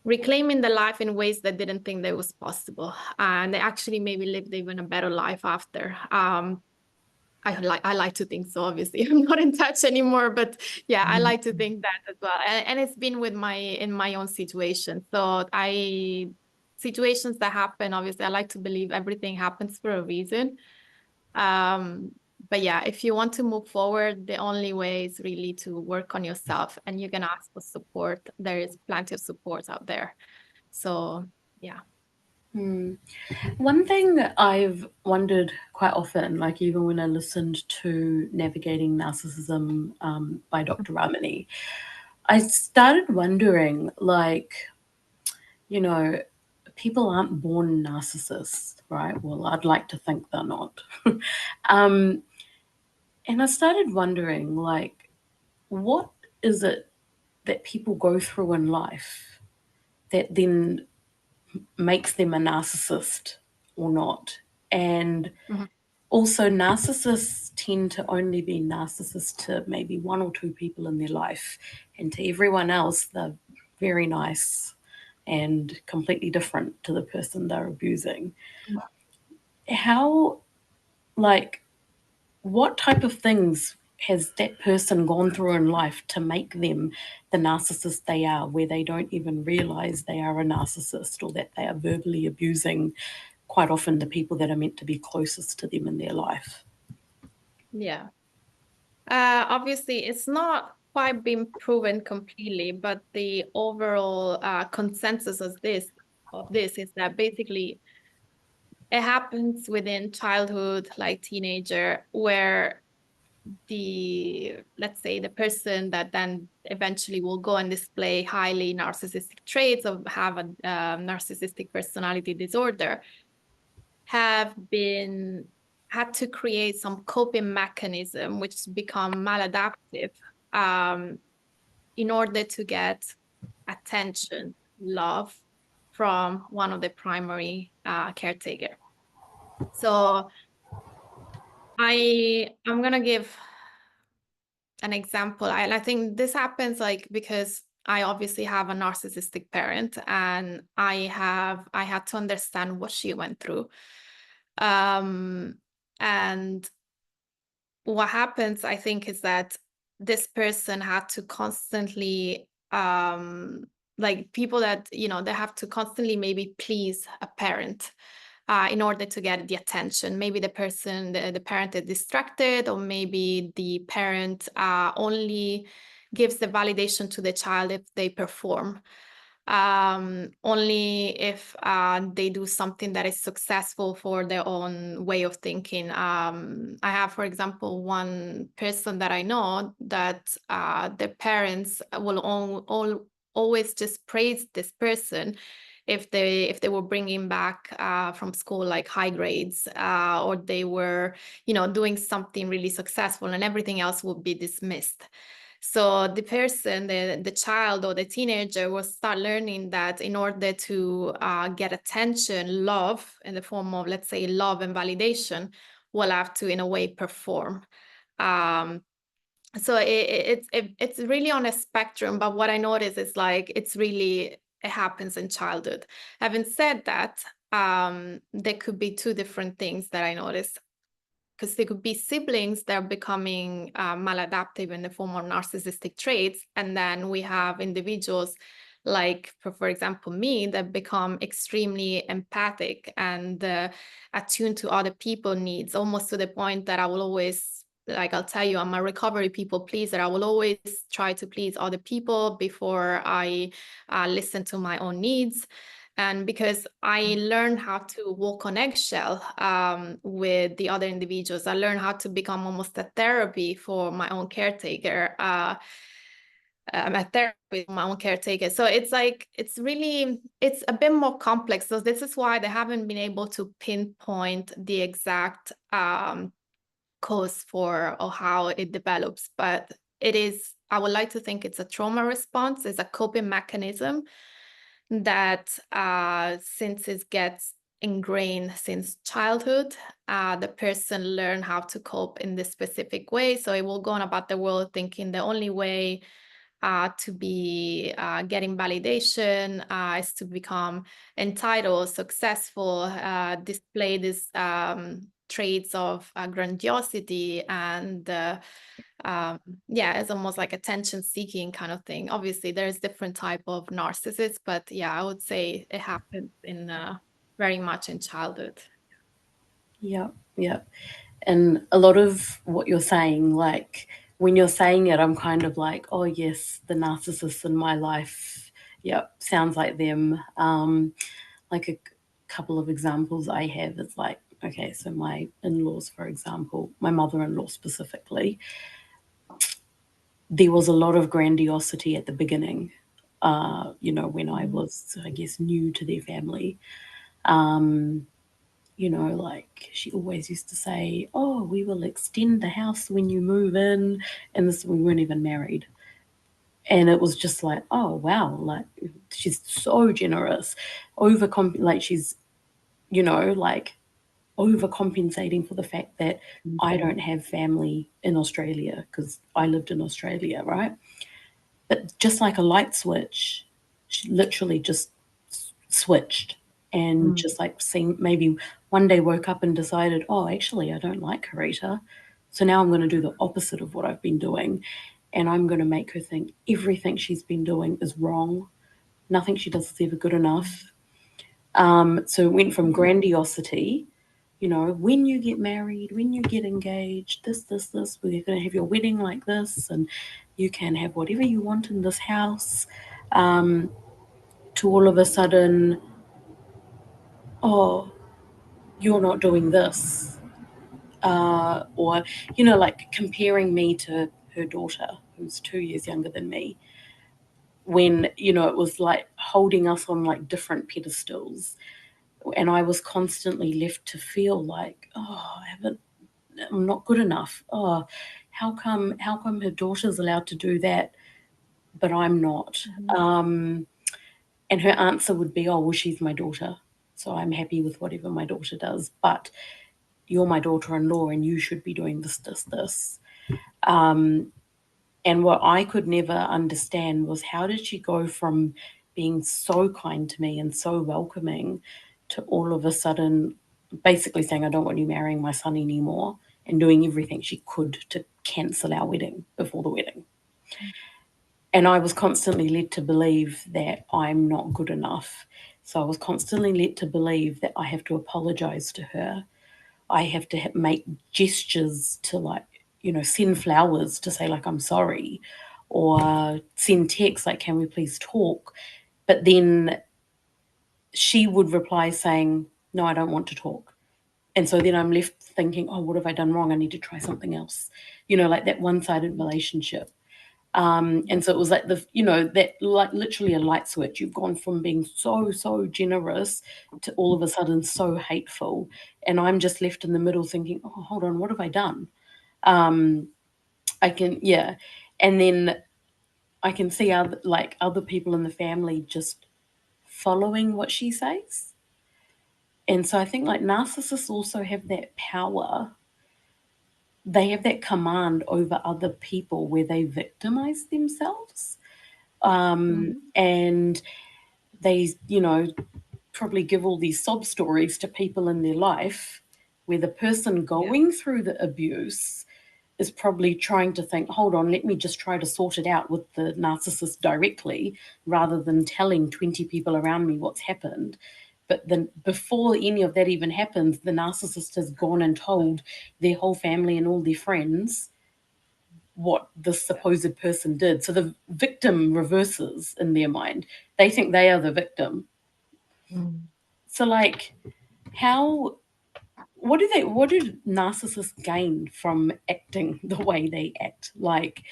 reclaiming the life in ways that didn't think that was possible. And they actually maybe lived even a better life after. I like to think so, obviously. I'm not in touch anymore, but yeah, I like to think that as well. And it's been with in my own situation. So situations that happen, obviously, I like to believe everything happens for a reason. But yeah, if you want to move forward, the only way is really to work on yourself, and you can ask for support. There is plenty of support out there. So yeah. One thing I've wondered quite often, like even when I listened to Navigating Narcissism by Dr. Ramani, I started wondering, like, people aren't born narcissists, right? Well, I'd like to think they're not. And I started wondering, like, what is it that people go through in life that then makes them a narcissist or not? And also, narcissists tend to only be narcissists to maybe one or two people in their life, and to everyone else, they're very nice and completely different to the person they're abusing. How, like, what type of things has that person gone through in life to make them the narcissist they are, where they don't even realize they are a narcissist, or that they are verbally abusing quite often the people that are meant to be closest to them in their life? Yeah. Obviously, it's not quite been proven completely, but the overall consensus of this is that basically it happens within childhood, like teenager, where let's say the person that then eventually will go and display highly narcissistic traits or have a narcissistic personality disorder had to create some coping mechanism which become maladaptive in order to get attention, love from one of the primary caretaker. So I'm gonna give an example. I think this happens like because I obviously have a narcissistic parent, and I had to understand what she went through. And what happens, I think, is that this person had to constantly like people that, they have to constantly maybe please a parent in order to get the attention. Maybe the parent is distracted, or maybe the parent only gives the validation to the child if they perform. Only if they do something that is successful for their own way of thinking. I have, for example, one person that I know that their parents will always just praise this person if they were bringing back from school like high grades, or they were doing something really successful, and everything else would be dismissed. So the person, the child or the teenager, will start learning that in order to get attention, love in the form of, let's say, love and validation, will have to, in a way, perform. So it's really on a spectrum, but what I notice is like it happens in childhood. Having said that, there could be two different things that I notice, because there could be siblings that are becoming maladaptive in the form of narcissistic traits, and then we have individuals like, for example, me, that become extremely empathic and attuned to other people's needs, almost to the point that I will always, like, I'll tell you, I'm a recovery people pleaser. I will always try to please other people before I listen to my own needs. And because I learned how to walk on eggshell with the other individuals, I learned how to become almost a therapy for my own caretaker. A therapy for my own caretaker. So it's like, it's a bit more complex. So this is why they haven't been able to pinpoint the exact cause for or how it develops. But I would like to think it's a trauma response, it's a coping mechanism that since it gets ingrained since childhood. The person learn how to cope in this specific way. So it will go on about the world thinking the only way to be getting validation is to become entitled, successful, display these traits of grandiosity and yeah, it's almost like attention seeking kind of thing. Obviously there's different type of narcissists, but yeah, I would say it happens in very much in childhood. Yeah, yeah. And a lot of what you're saying, like when you're saying it, I'm kind of like, oh yes, the narcissists in my life, yeah, sounds like them. Like a couple of examples I have is like, okay, so my in-laws, for example, my mother-in-law specifically, there was a lot of grandiosity at the beginning, when I was, I guess, new to their family. Like she always used to say, oh, we will extend the house when you move in. And this, we weren't even married. And it was just like, oh, wow, like she's so generous, like she's, like overcompensating for the fact that I don't have family in Australia because I lived in Australia, right? But just like a light switch, she literally just switched and just like maybe one day woke up and decided, oh, actually, I don't like Karita. So now I'm going to do the opposite of what I've been doing. And I'm going to make her think everything she's been doing is wrong. Nothing she does is ever good enough. So it went from grandiosity, when you get married, when you get engaged, this, we're going to have your wedding like this, and you can have whatever you want in this house, to all of a sudden, oh, you're not doing this. Or, like comparing me to her daughter, who's 2 years younger than me, when, it was like holding us on like different pedestals. And I was constantly left to feel like, oh, I'm not good enough. Oh, how come her daughter's allowed to do that, but I'm not? And her answer would be, oh, well, she's my daughter, so I'm happy with whatever my daughter does. But you're my daughter-in-law, and you should be doing this. And what I could never understand was, how did she go from being so kind to me and so welcoming to all of a sudden basically saying, I don't want you marrying my son anymore, and doing everything she could to cancel our wedding before the wedding. And I was constantly led to believe that I'm not good enough. So I was constantly led to believe that I have to apologize to her. I have to make gestures to, like, send flowers to say, like, I'm sorry, or send texts like, can we please talk? But then she would reply saying, no, I don't want to talk. And so then I'm left thinking, oh, what have I done wrong? I need to try something else. Like that one-sided relationship. And so it was like that, like literally a light switch. You've gone from being so generous to all of a sudden so hateful. And I'm just left in the middle thinking, oh, hold on, what have I done? And then I can see other people in the family just following what she says. And so I think like narcissists also have that power. They have that command over other people where they victimize themselves. And they, probably give all these sob stories to people in their life where the person going through the abuse is probably trying to think, hold on, let me just try to sort it out with the narcissist directly rather than telling 20 people around me what's happened. But then before any of that even happens, the narcissist has gone and told their whole family and all their friends what the supposed person did. So the victim reverses in their mind. They think they are the victim. So like, what do narcissists gain from acting the way they act? Like,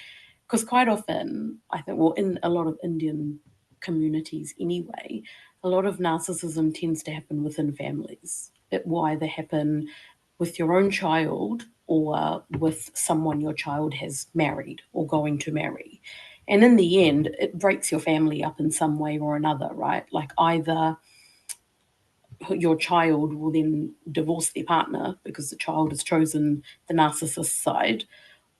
because quite often, I think, well, in a lot of Indian communities anyway, a lot of narcissism tends to happen within families. It will either happen with your own child or with someone your child has married or going to marry. And in the end, it breaks your family up in some way or another, right? Like either your child will then divorce their partner because the child has chosen the narcissist side,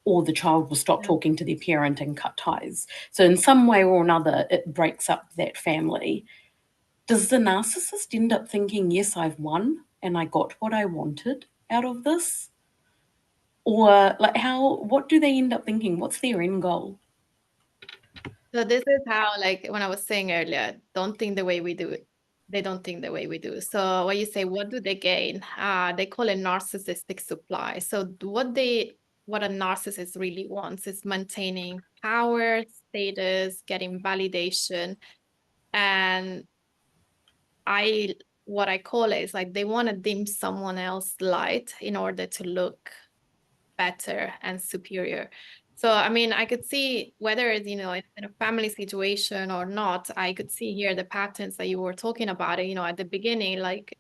or the child will stop talking to their parent and cut ties. So in some way or another, it breaks up that family. Does the narcissist end up thinking, yes, I've won and I got what I wanted out of this? Or like what do they end up thinking? What's their end goal? So this is how, like when I was saying earlier, don't think the way we do it. They don't think the way we do. So when you say, what do they gain? They call it narcissistic supply. So what a narcissist really wants is maintaining power, status, getting validation. And what I call it is like they want to dim someone else's light in order to look better and superior. So, I mean, I could see whether it's, in a family situation or not, I could see here the patterns that you were talking about, at the beginning, like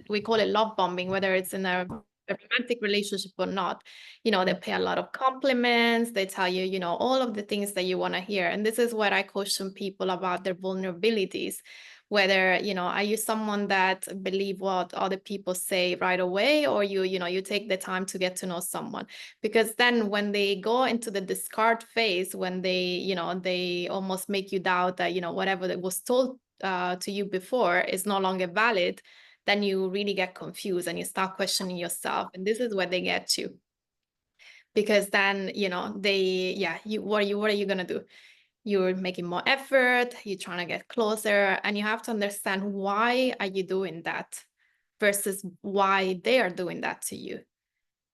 we call it love bombing, whether it's in a romantic relationship or not. They pay a lot of compliments. They tell you, all of the things that you want to hear. And this is what I caution people about their vulnerabilities. Whether, are you someone that believe what other people say right away, or you take the time to get to know someone? Because then when they go into the discard phase, when they almost make you doubt that, whatever that was told to you before is no longer valid, then you really get confused and you start questioning yourself. And this is where they get you. Because then, what are you going to do? You're making more effort, you're trying to get closer, and you have to understand why are you doing that versus why they are doing that to you.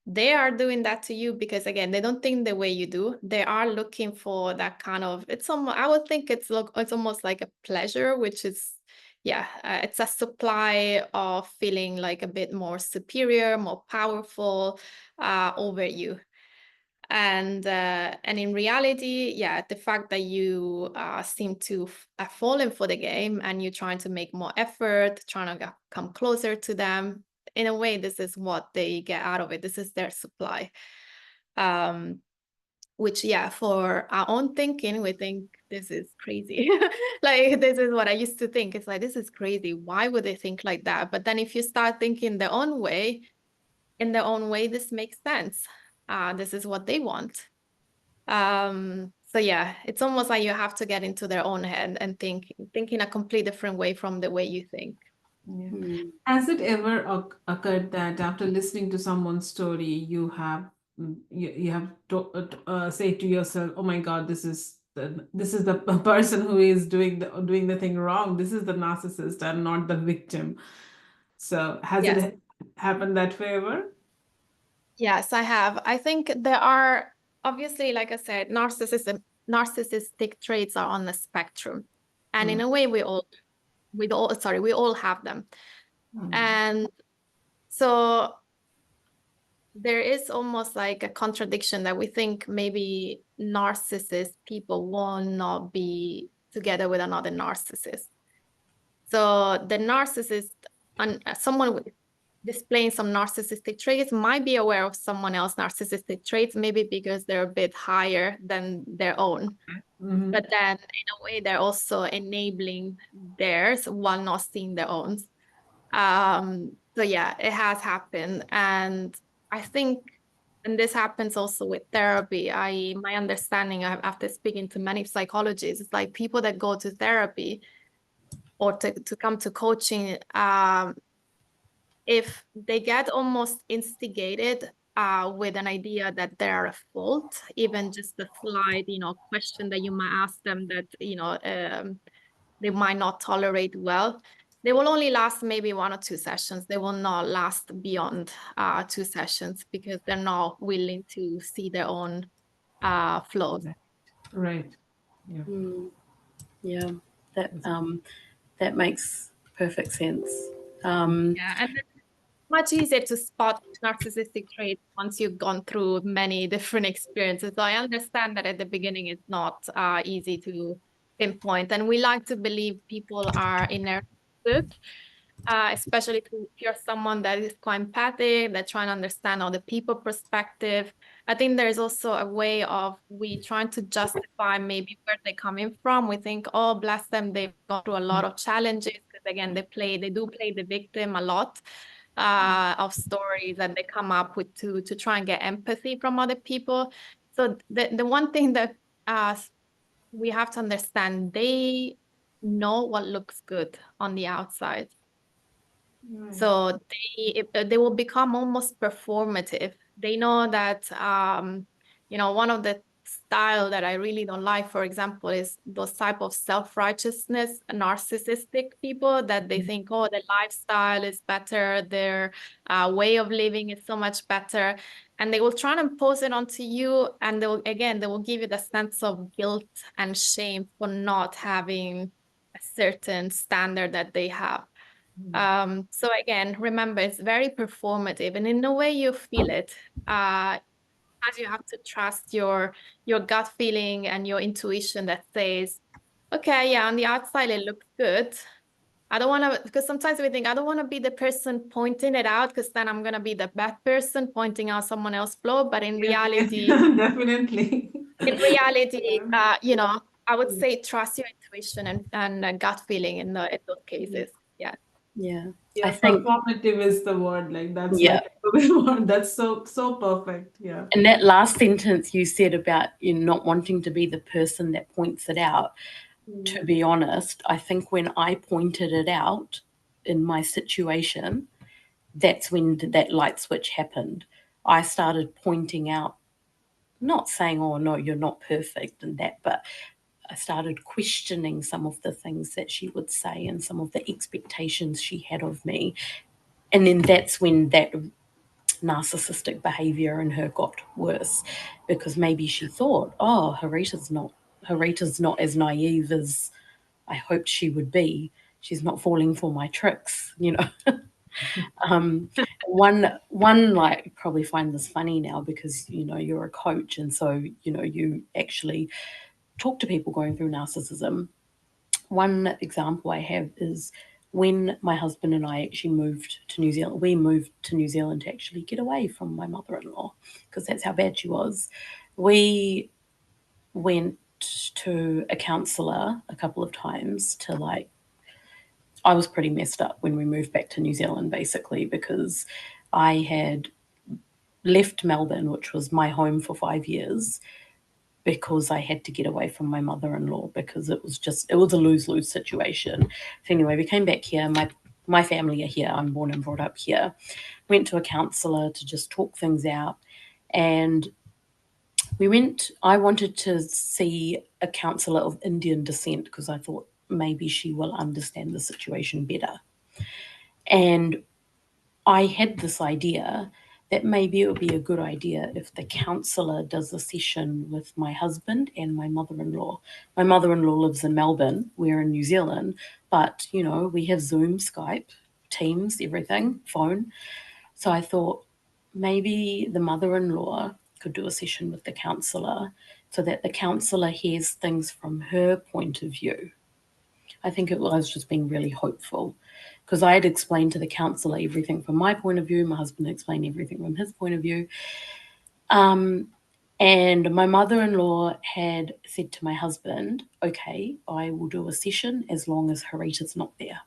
They are doing that to you because, again, they don't think the way you do. They are looking for that kind of, I would think it's almost like a pleasure, which is, it's a supply of feeling like a bit more superior, more powerful over you. And in reality, the fact that you seem to have fallen for the game and you're trying to make more effort, trying to come closer to them, in a way, this is what they get out of it. This is their supply. Which, for our own thinking, we think this is crazy. Like, this is what I used to think. It's like, this is crazy. Why would they think like that? But then if you start thinking in their own way, this makes sense. This is what they want. So it's almost like you have to get into their own head and think in a complete different way from the way you think. Yeah. Has it ever occurred that after listening to someone's story, you have to say to yourself, "Oh my God, this is the person who is doing the thing wrong. This is the narcissist and not the victim." So has it happened that way ever? Yes, I have. I think there are, obviously, like I said, narcissistic traits are on the spectrum. And in a way, we all have them. And so there is almost like a contradiction that we think maybe narcissist people will not be together with another narcissist. So the narcissist, someone displaying some narcissistic traits might be aware of someone else's narcissistic traits, maybe because they're a bit higher than their own. But then in a way, they're also enabling theirs while not seeing their own. So it has happened. And I think, and this happens also with therapy. My understanding after speaking to many psychologists, is like people that go to therapy or to come to coaching, if they get almost instigated with an idea that they're a fault, even just a slight, question that you might ask them that, they might not tolerate well, they will only last maybe 1 or 2 sessions. They will not last beyond 2 sessions because they're not willing to see their own flaws. Right. Yeah. That makes perfect sense. And it's much easier to spot narcissistic traits once you've gone through many different experiences. So I understand that at the beginning it's not easy to pinpoint. And we like to believe people are inherently good, especially if you're someone that is quite empathic, that trying to understand other people's perspective. I think there's also a way of we trying to justify maybe where they're coming from. We think, oh, bless them, they've gone through a lot of challenges, again, they do play the victim a lot of stories that they come up with to try and get empathy from other people. So the one thing that we have to understand, they know what looks good on the outside. Right. So they will become almost performative. They know that, one of the style that I really don't like, for example, is those type of self-righteousness, narcissistic people that they think, oh, the lifestyle is better, their way of living is so much better. And they will try and impose it onto you. And they will give you the sense of guilt and shame for not having a certain standard that they have. So again, remember, it's very performative, and in the way you feel it, as you have to trust your gut feeling and your intuition that says, okay, yeah, on the outside it looks good. I don't want to, because sometimes we think I don't want to be the person pointing it out, because then I'm going to be the bad person pointing out someone else's flaw. But in reality, definitely. I would say trust your intuition and gut feeling in those cases. Yeah. Yeah. Yeah, I think, performative is the word. Like that's yeah. like the word. That's so perfect. Yeah. And that last sentence you said about you not wanting to be the person that points it out, to be honest, I think when I pointed it out in my situation, that's when that light switch happened. I started pointing out, not saying, oh, no, you're not perfect and that, but I started questioning some of the things that she would say and some of the expectations she had of me. And then that's when that narcissistic behavior in her got worse, because maybe she thought, oh, Harita's not as naive as I hoped she would be. She's not falling for my tricks, One like, you probably find this funny now because you're a coach, and so you actually talk to people going through narcissism. One example I have is when my husband and I actually moved to New Zealand. We moved to New Zealand to actually get away from my mother-in-law because that's how bad she was. We went to a counsellor a couple of times to I was pretty messed up when we moved back to New Zealand, basically, because I had left Melbourne, which was my home for 5 years, because I had to get away from my mother-in-law, because it was a lose-lose situation. So anyway, we came back here. My family are here. I'm born and brought up here. Went to a counsellor to just talk things out. And I wanted to see a counsellor of Indian descent because I thought maybe she will understand the situation better. And I had this idea that maybe it would be a good idea if the counsellor does a session with my husband and my mother-in-law. My mother-in-law lives in Melbourne. We're in New Zealand. But, we have Zoom, Skype, Teams, everything, phone. So I thought maybe the mother-in-law could do a session with the counsellor so that the counsellor hears things from her point of view. I think it was just being really hopeful, because I had explained to the counsellor everything from my point of view. My husband explained everything from his point of view. And my mother-in-law had said to my husband, okay, I will do a session as long as Harita's not there.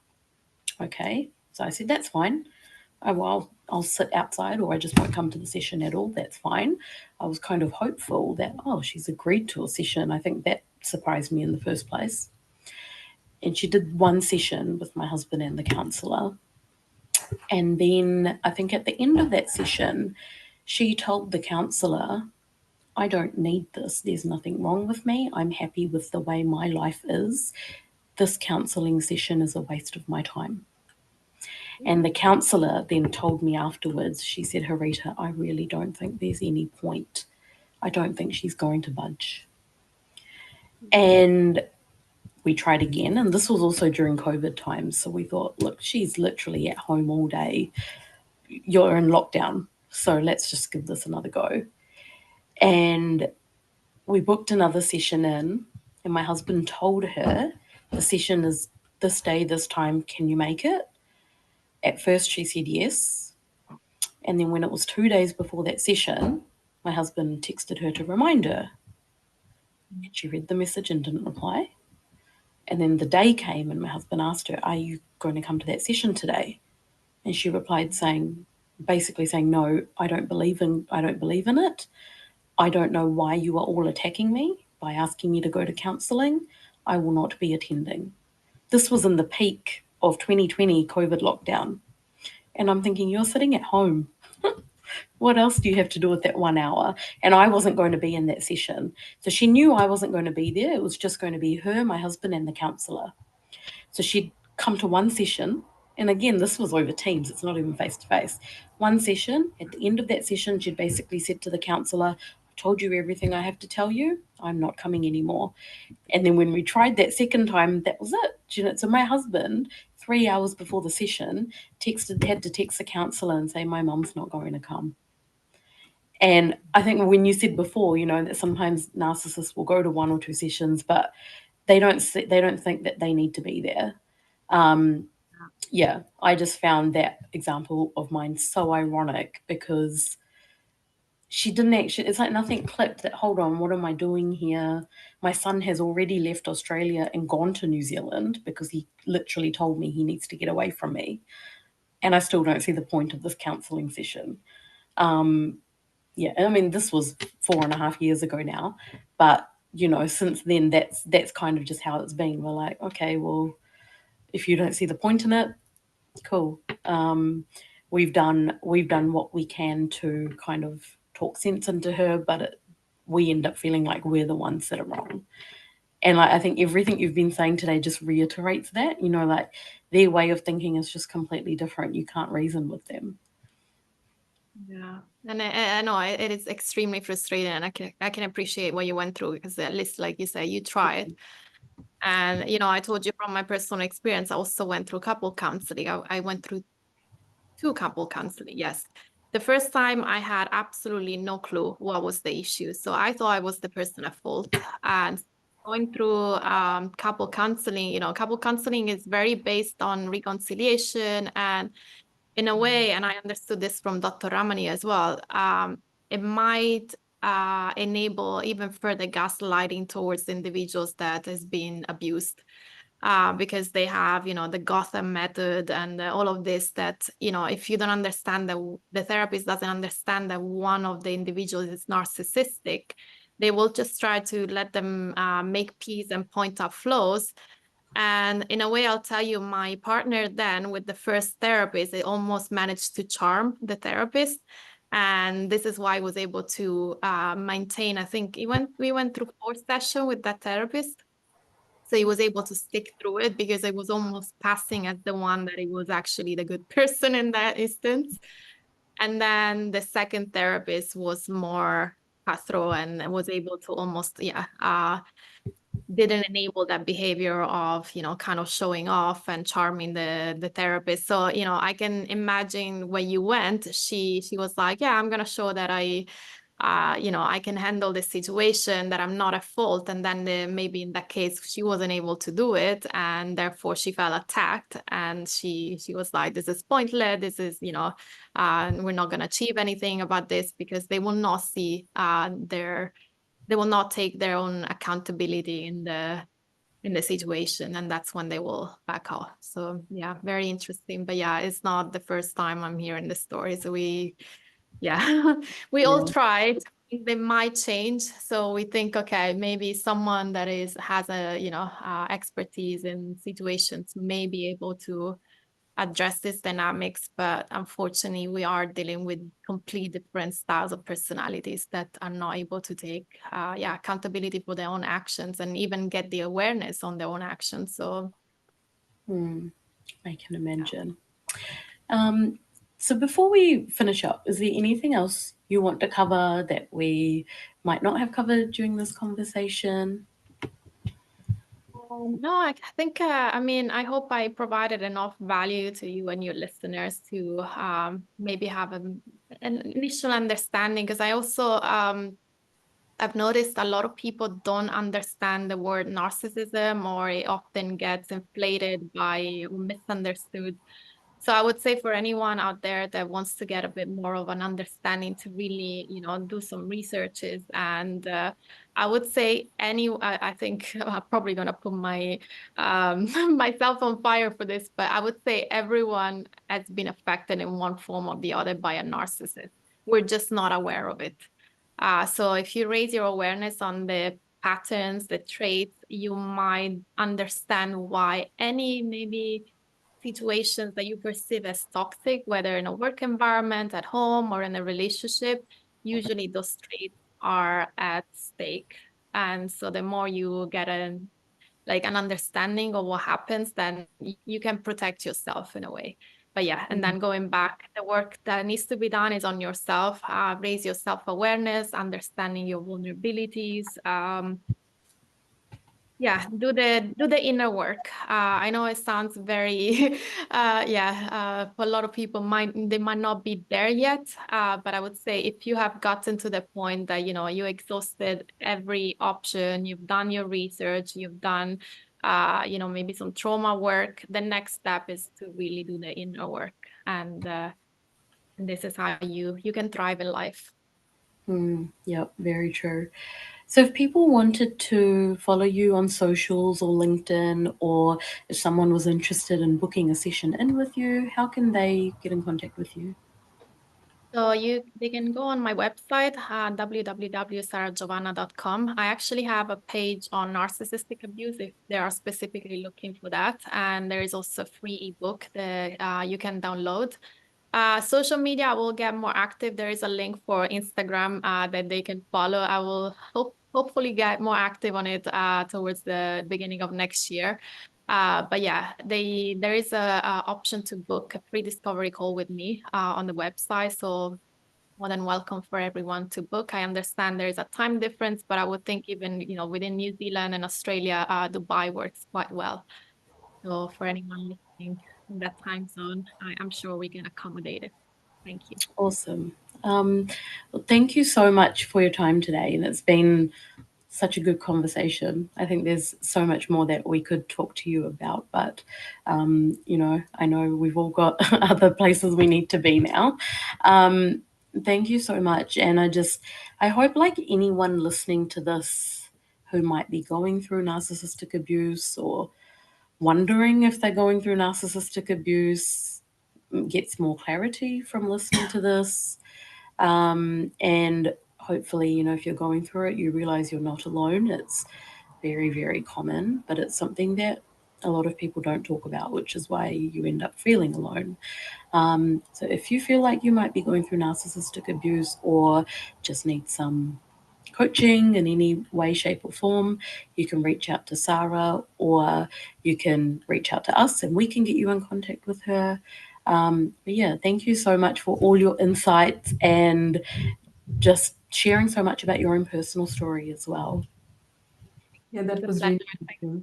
Okay. So I said, that's fine. I'll sit outside, or I just won't come to the session at all. That's fine. I was kind of hopeful that, she's agreed to a session. I think that surprised me in the first place. And she did one session with my husband and the counsellor. And then I think at the end of that session, she told the counsellor, I don't need this. There's nothing wrong with me. I'm happy with the way my life is. This counselling session is a waste of my time. And the counsellor then told me afterwards, she said, Harita, I really don't think there's any point. I don't think she's going to budge. And we tried again, and this was also during COVID times. So we thought, look, she's literally at home all day. You're in lockdown, so let's just give this another go. And we booked another session in, and my husband told her, the session is this day, this time, can you make it? At first she said yes. And then when it was 2 days before that session, my husband texted her to remind her. And she read the message and didn't reply. And then the day came and my husband asked her, are you going to come to that session today? And she replied basically saying, no, I don't believe in it. I don't know why you are all attacking me by asking me to go to counselling. I will not be attending. This was in the peak of 2020 COVID lockdown. And I'm thinking, you're sitting at home. What else do you have to do with that 1 hour? And I wasn't going to be in that session. So she knew I wasn't going to be there. It was just going to be her, my husband, and the counsellor. So she'd come to one session. And again, this was over Teams. It's not even face-to-face. One session. At the end of that session, she'd basically said to the counsellor, I told you everything I have to tell you. I'm not coming anymore. And then when we tried that second time, that was it. So my husband, 3 hours before the session, had to text the counsellor and say, my mum's not going to come. And I think when you said before, that sometimes narcissists will go to 1 or 2 sessions, but they don't think that they need to be there. Yeah, I just found that example of mine so ironic because she didn't actually, it's like nothing clicked that, hold on, what am I doing here? My son has already left Australia and gone to New Zealand because he literally told me he needs to get away from me. And I still don't see the point of this counselling session. Yeah, I mean, this was 4.5 years ago now, but since then, that's kind of just how it's been. We're like, okay, well, if you don't see the point in it, cool. We've done what we can to kind of talk sense into her, but we end up feeling like we're the ones that are wrong. And I think everything you've been saying today just reiterates that. Like their way of thinking is just completely different. You can't reason with them. Yeah, and I know it is extremely frustrating, and I can appreciate what you went through because at least, like you say, you tried. And I told you from my personal experience, I also went through couple counseling. I went through 2 couple counseling. Yes, the first time I had absolutely no clue what was the issue, so I thought I was the person at fault. And going through couple counseling, couple counseling is very based on reconciliation and in a way, and I understood this from Dr. Ramani as well, it might enable even further gaslighting towards individuals that has been abused because they have, the Gotham method and all of this that, if you don't understand that the therapist doesn't understand that one of the individuals is narcissistic, they will just try to let them make peace and point out flaws. And in a way, I'll tell you, my partner then with the first therapist, it almost managed to charm the therapist. And this is why I was able to maintain, I think we went through 4 sessions with that therapist. So he was able to stick through it because I was almost passing as the one that he was actually the good person in that instance. And then the second therapist was more cutthroat and was able to almost, didn't enable that behavior of kind of showing off and charming the therapist. So I can imagine when you went, she was like, yeah, I'm gonna show that I can handle this situation, that I'm not at fault. And then maybe in that case she wasn't able to do it, and therefore she felt attacked, and she was like, this is pointless, this is we're not going to achieve anything about this, because they will not see they will not take their own accountability in the situation, and that's when they will back off. So yeah, very interesting. But yeah, it's not the first time I'm hearing the story. So we all tried. They might change. So we think, okay, maybe someone that has a expertise in situations may be able to address these dynamics, but unfortunately we are dealing with complete different styles of personalities that are not able to take accountability for their own actions and even get the awareness on their own actions. So I can imagine. So before we finish up, is there anything else you want to cover that we might not have covered during this conversation? No, I think, I hope I provided enough value to you and your listeners to maybe have an initial understanding, because I also, I've noticed a lot of people don't understand the word narcissism, or it often gets inflated by or misunderstood So I would say for anyone out there that wants to get a bit more of an understanding, to really, do some researches. And I would say I think I'm probably going to put my myself on fire for this, but I would say everyone has been affected in one form or the other by a narcissist. We're just not aware of it. So if you raise your awareness on the patterns, the traits, you might understand why any maybe situations that you perceive as toxic, whether in a work environment, at home, or in a relationship, usually those traits are at stake. And so the more you get an understanding of what happens, then you can protect yourself in a way. But yeah, and then going back, the work that needs to be done is on yourself. Raise your self-awareness, understanding your vulnerabilities. Yeah, do the inner work. I know it sounds very for a lot of people they might not be there yet, but I would say if you have gotten to the point that you exhausted every option, you've done your research, you've done maybe some trauma work, the next step is to really do the inner work. And this is how you can thrive in life. Yep, very true. So if people wanted to follow you on socials or LinkedIn, or if someone was interested in booking a session in with you, how can they get in contact with you? So they can go on my website, www.saragiovanna.com. I actually have a page on narcissistic abuse if they are specifically looking for that. And there is also a free ebook that you can download. Social media, I will get more active. There is a link for Instagram that they can follow. I will hopefully get more active on it towards the beginning of next year. But yeah, there is a option to book a free discovery call with me on the website. So more than welcome for everyone to book. I understand there is a time difference, but I would think even within New Zealand and Australia, Dubai works quite well. So for anyone listening in that time zone, I'm sure we can accommodate it. Thank you. Awesome. Well, thank you so much for your time today, and it's been such a good conversation. I think there's so much more that we could talk to you about, but I know we've all got other places we need to be now. Thank you so much, and I hope, like anyone listening to this who might be going through narcissistic abuse or wondering if they're going through narcissistic abuse, gets more clarity from listening to this. And hopefully, if you're going through it, you realize you're not alone. It's very, very common, but it's something that a lot of people don't talk about, which is why you end up feeling alone. So if you feel like you might be going through narcissistic abuse or just need some coaching in any way, shape, or form, you can reach out to Sara, or you can reach out to us and we can get you in contact with her. But yeah, thank you so much for all your insights and just sharing so much about your own personal story as well. Yeah, It's that a was pleasure. really helpful.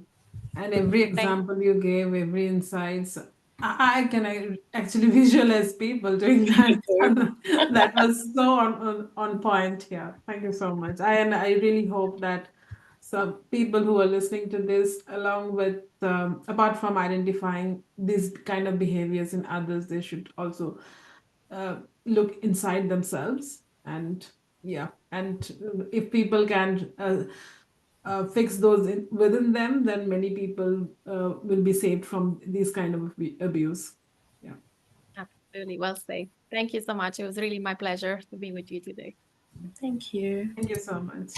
And every Thank example you gave, every insights, I can actually visualize people doing that. That was so on point here. Thank you so much. And I really hope that some people who are listening to this, along with, apart from identifying these kind of behaviors in others, they should also look inside themselves. And yeah, and if people can fix those within them, then many people will be saved from these kind of abuse. Yeah. Absolutely. Well said. Thank you so much. It was really my pleasure to be with you today. Thank you. Thank you so much.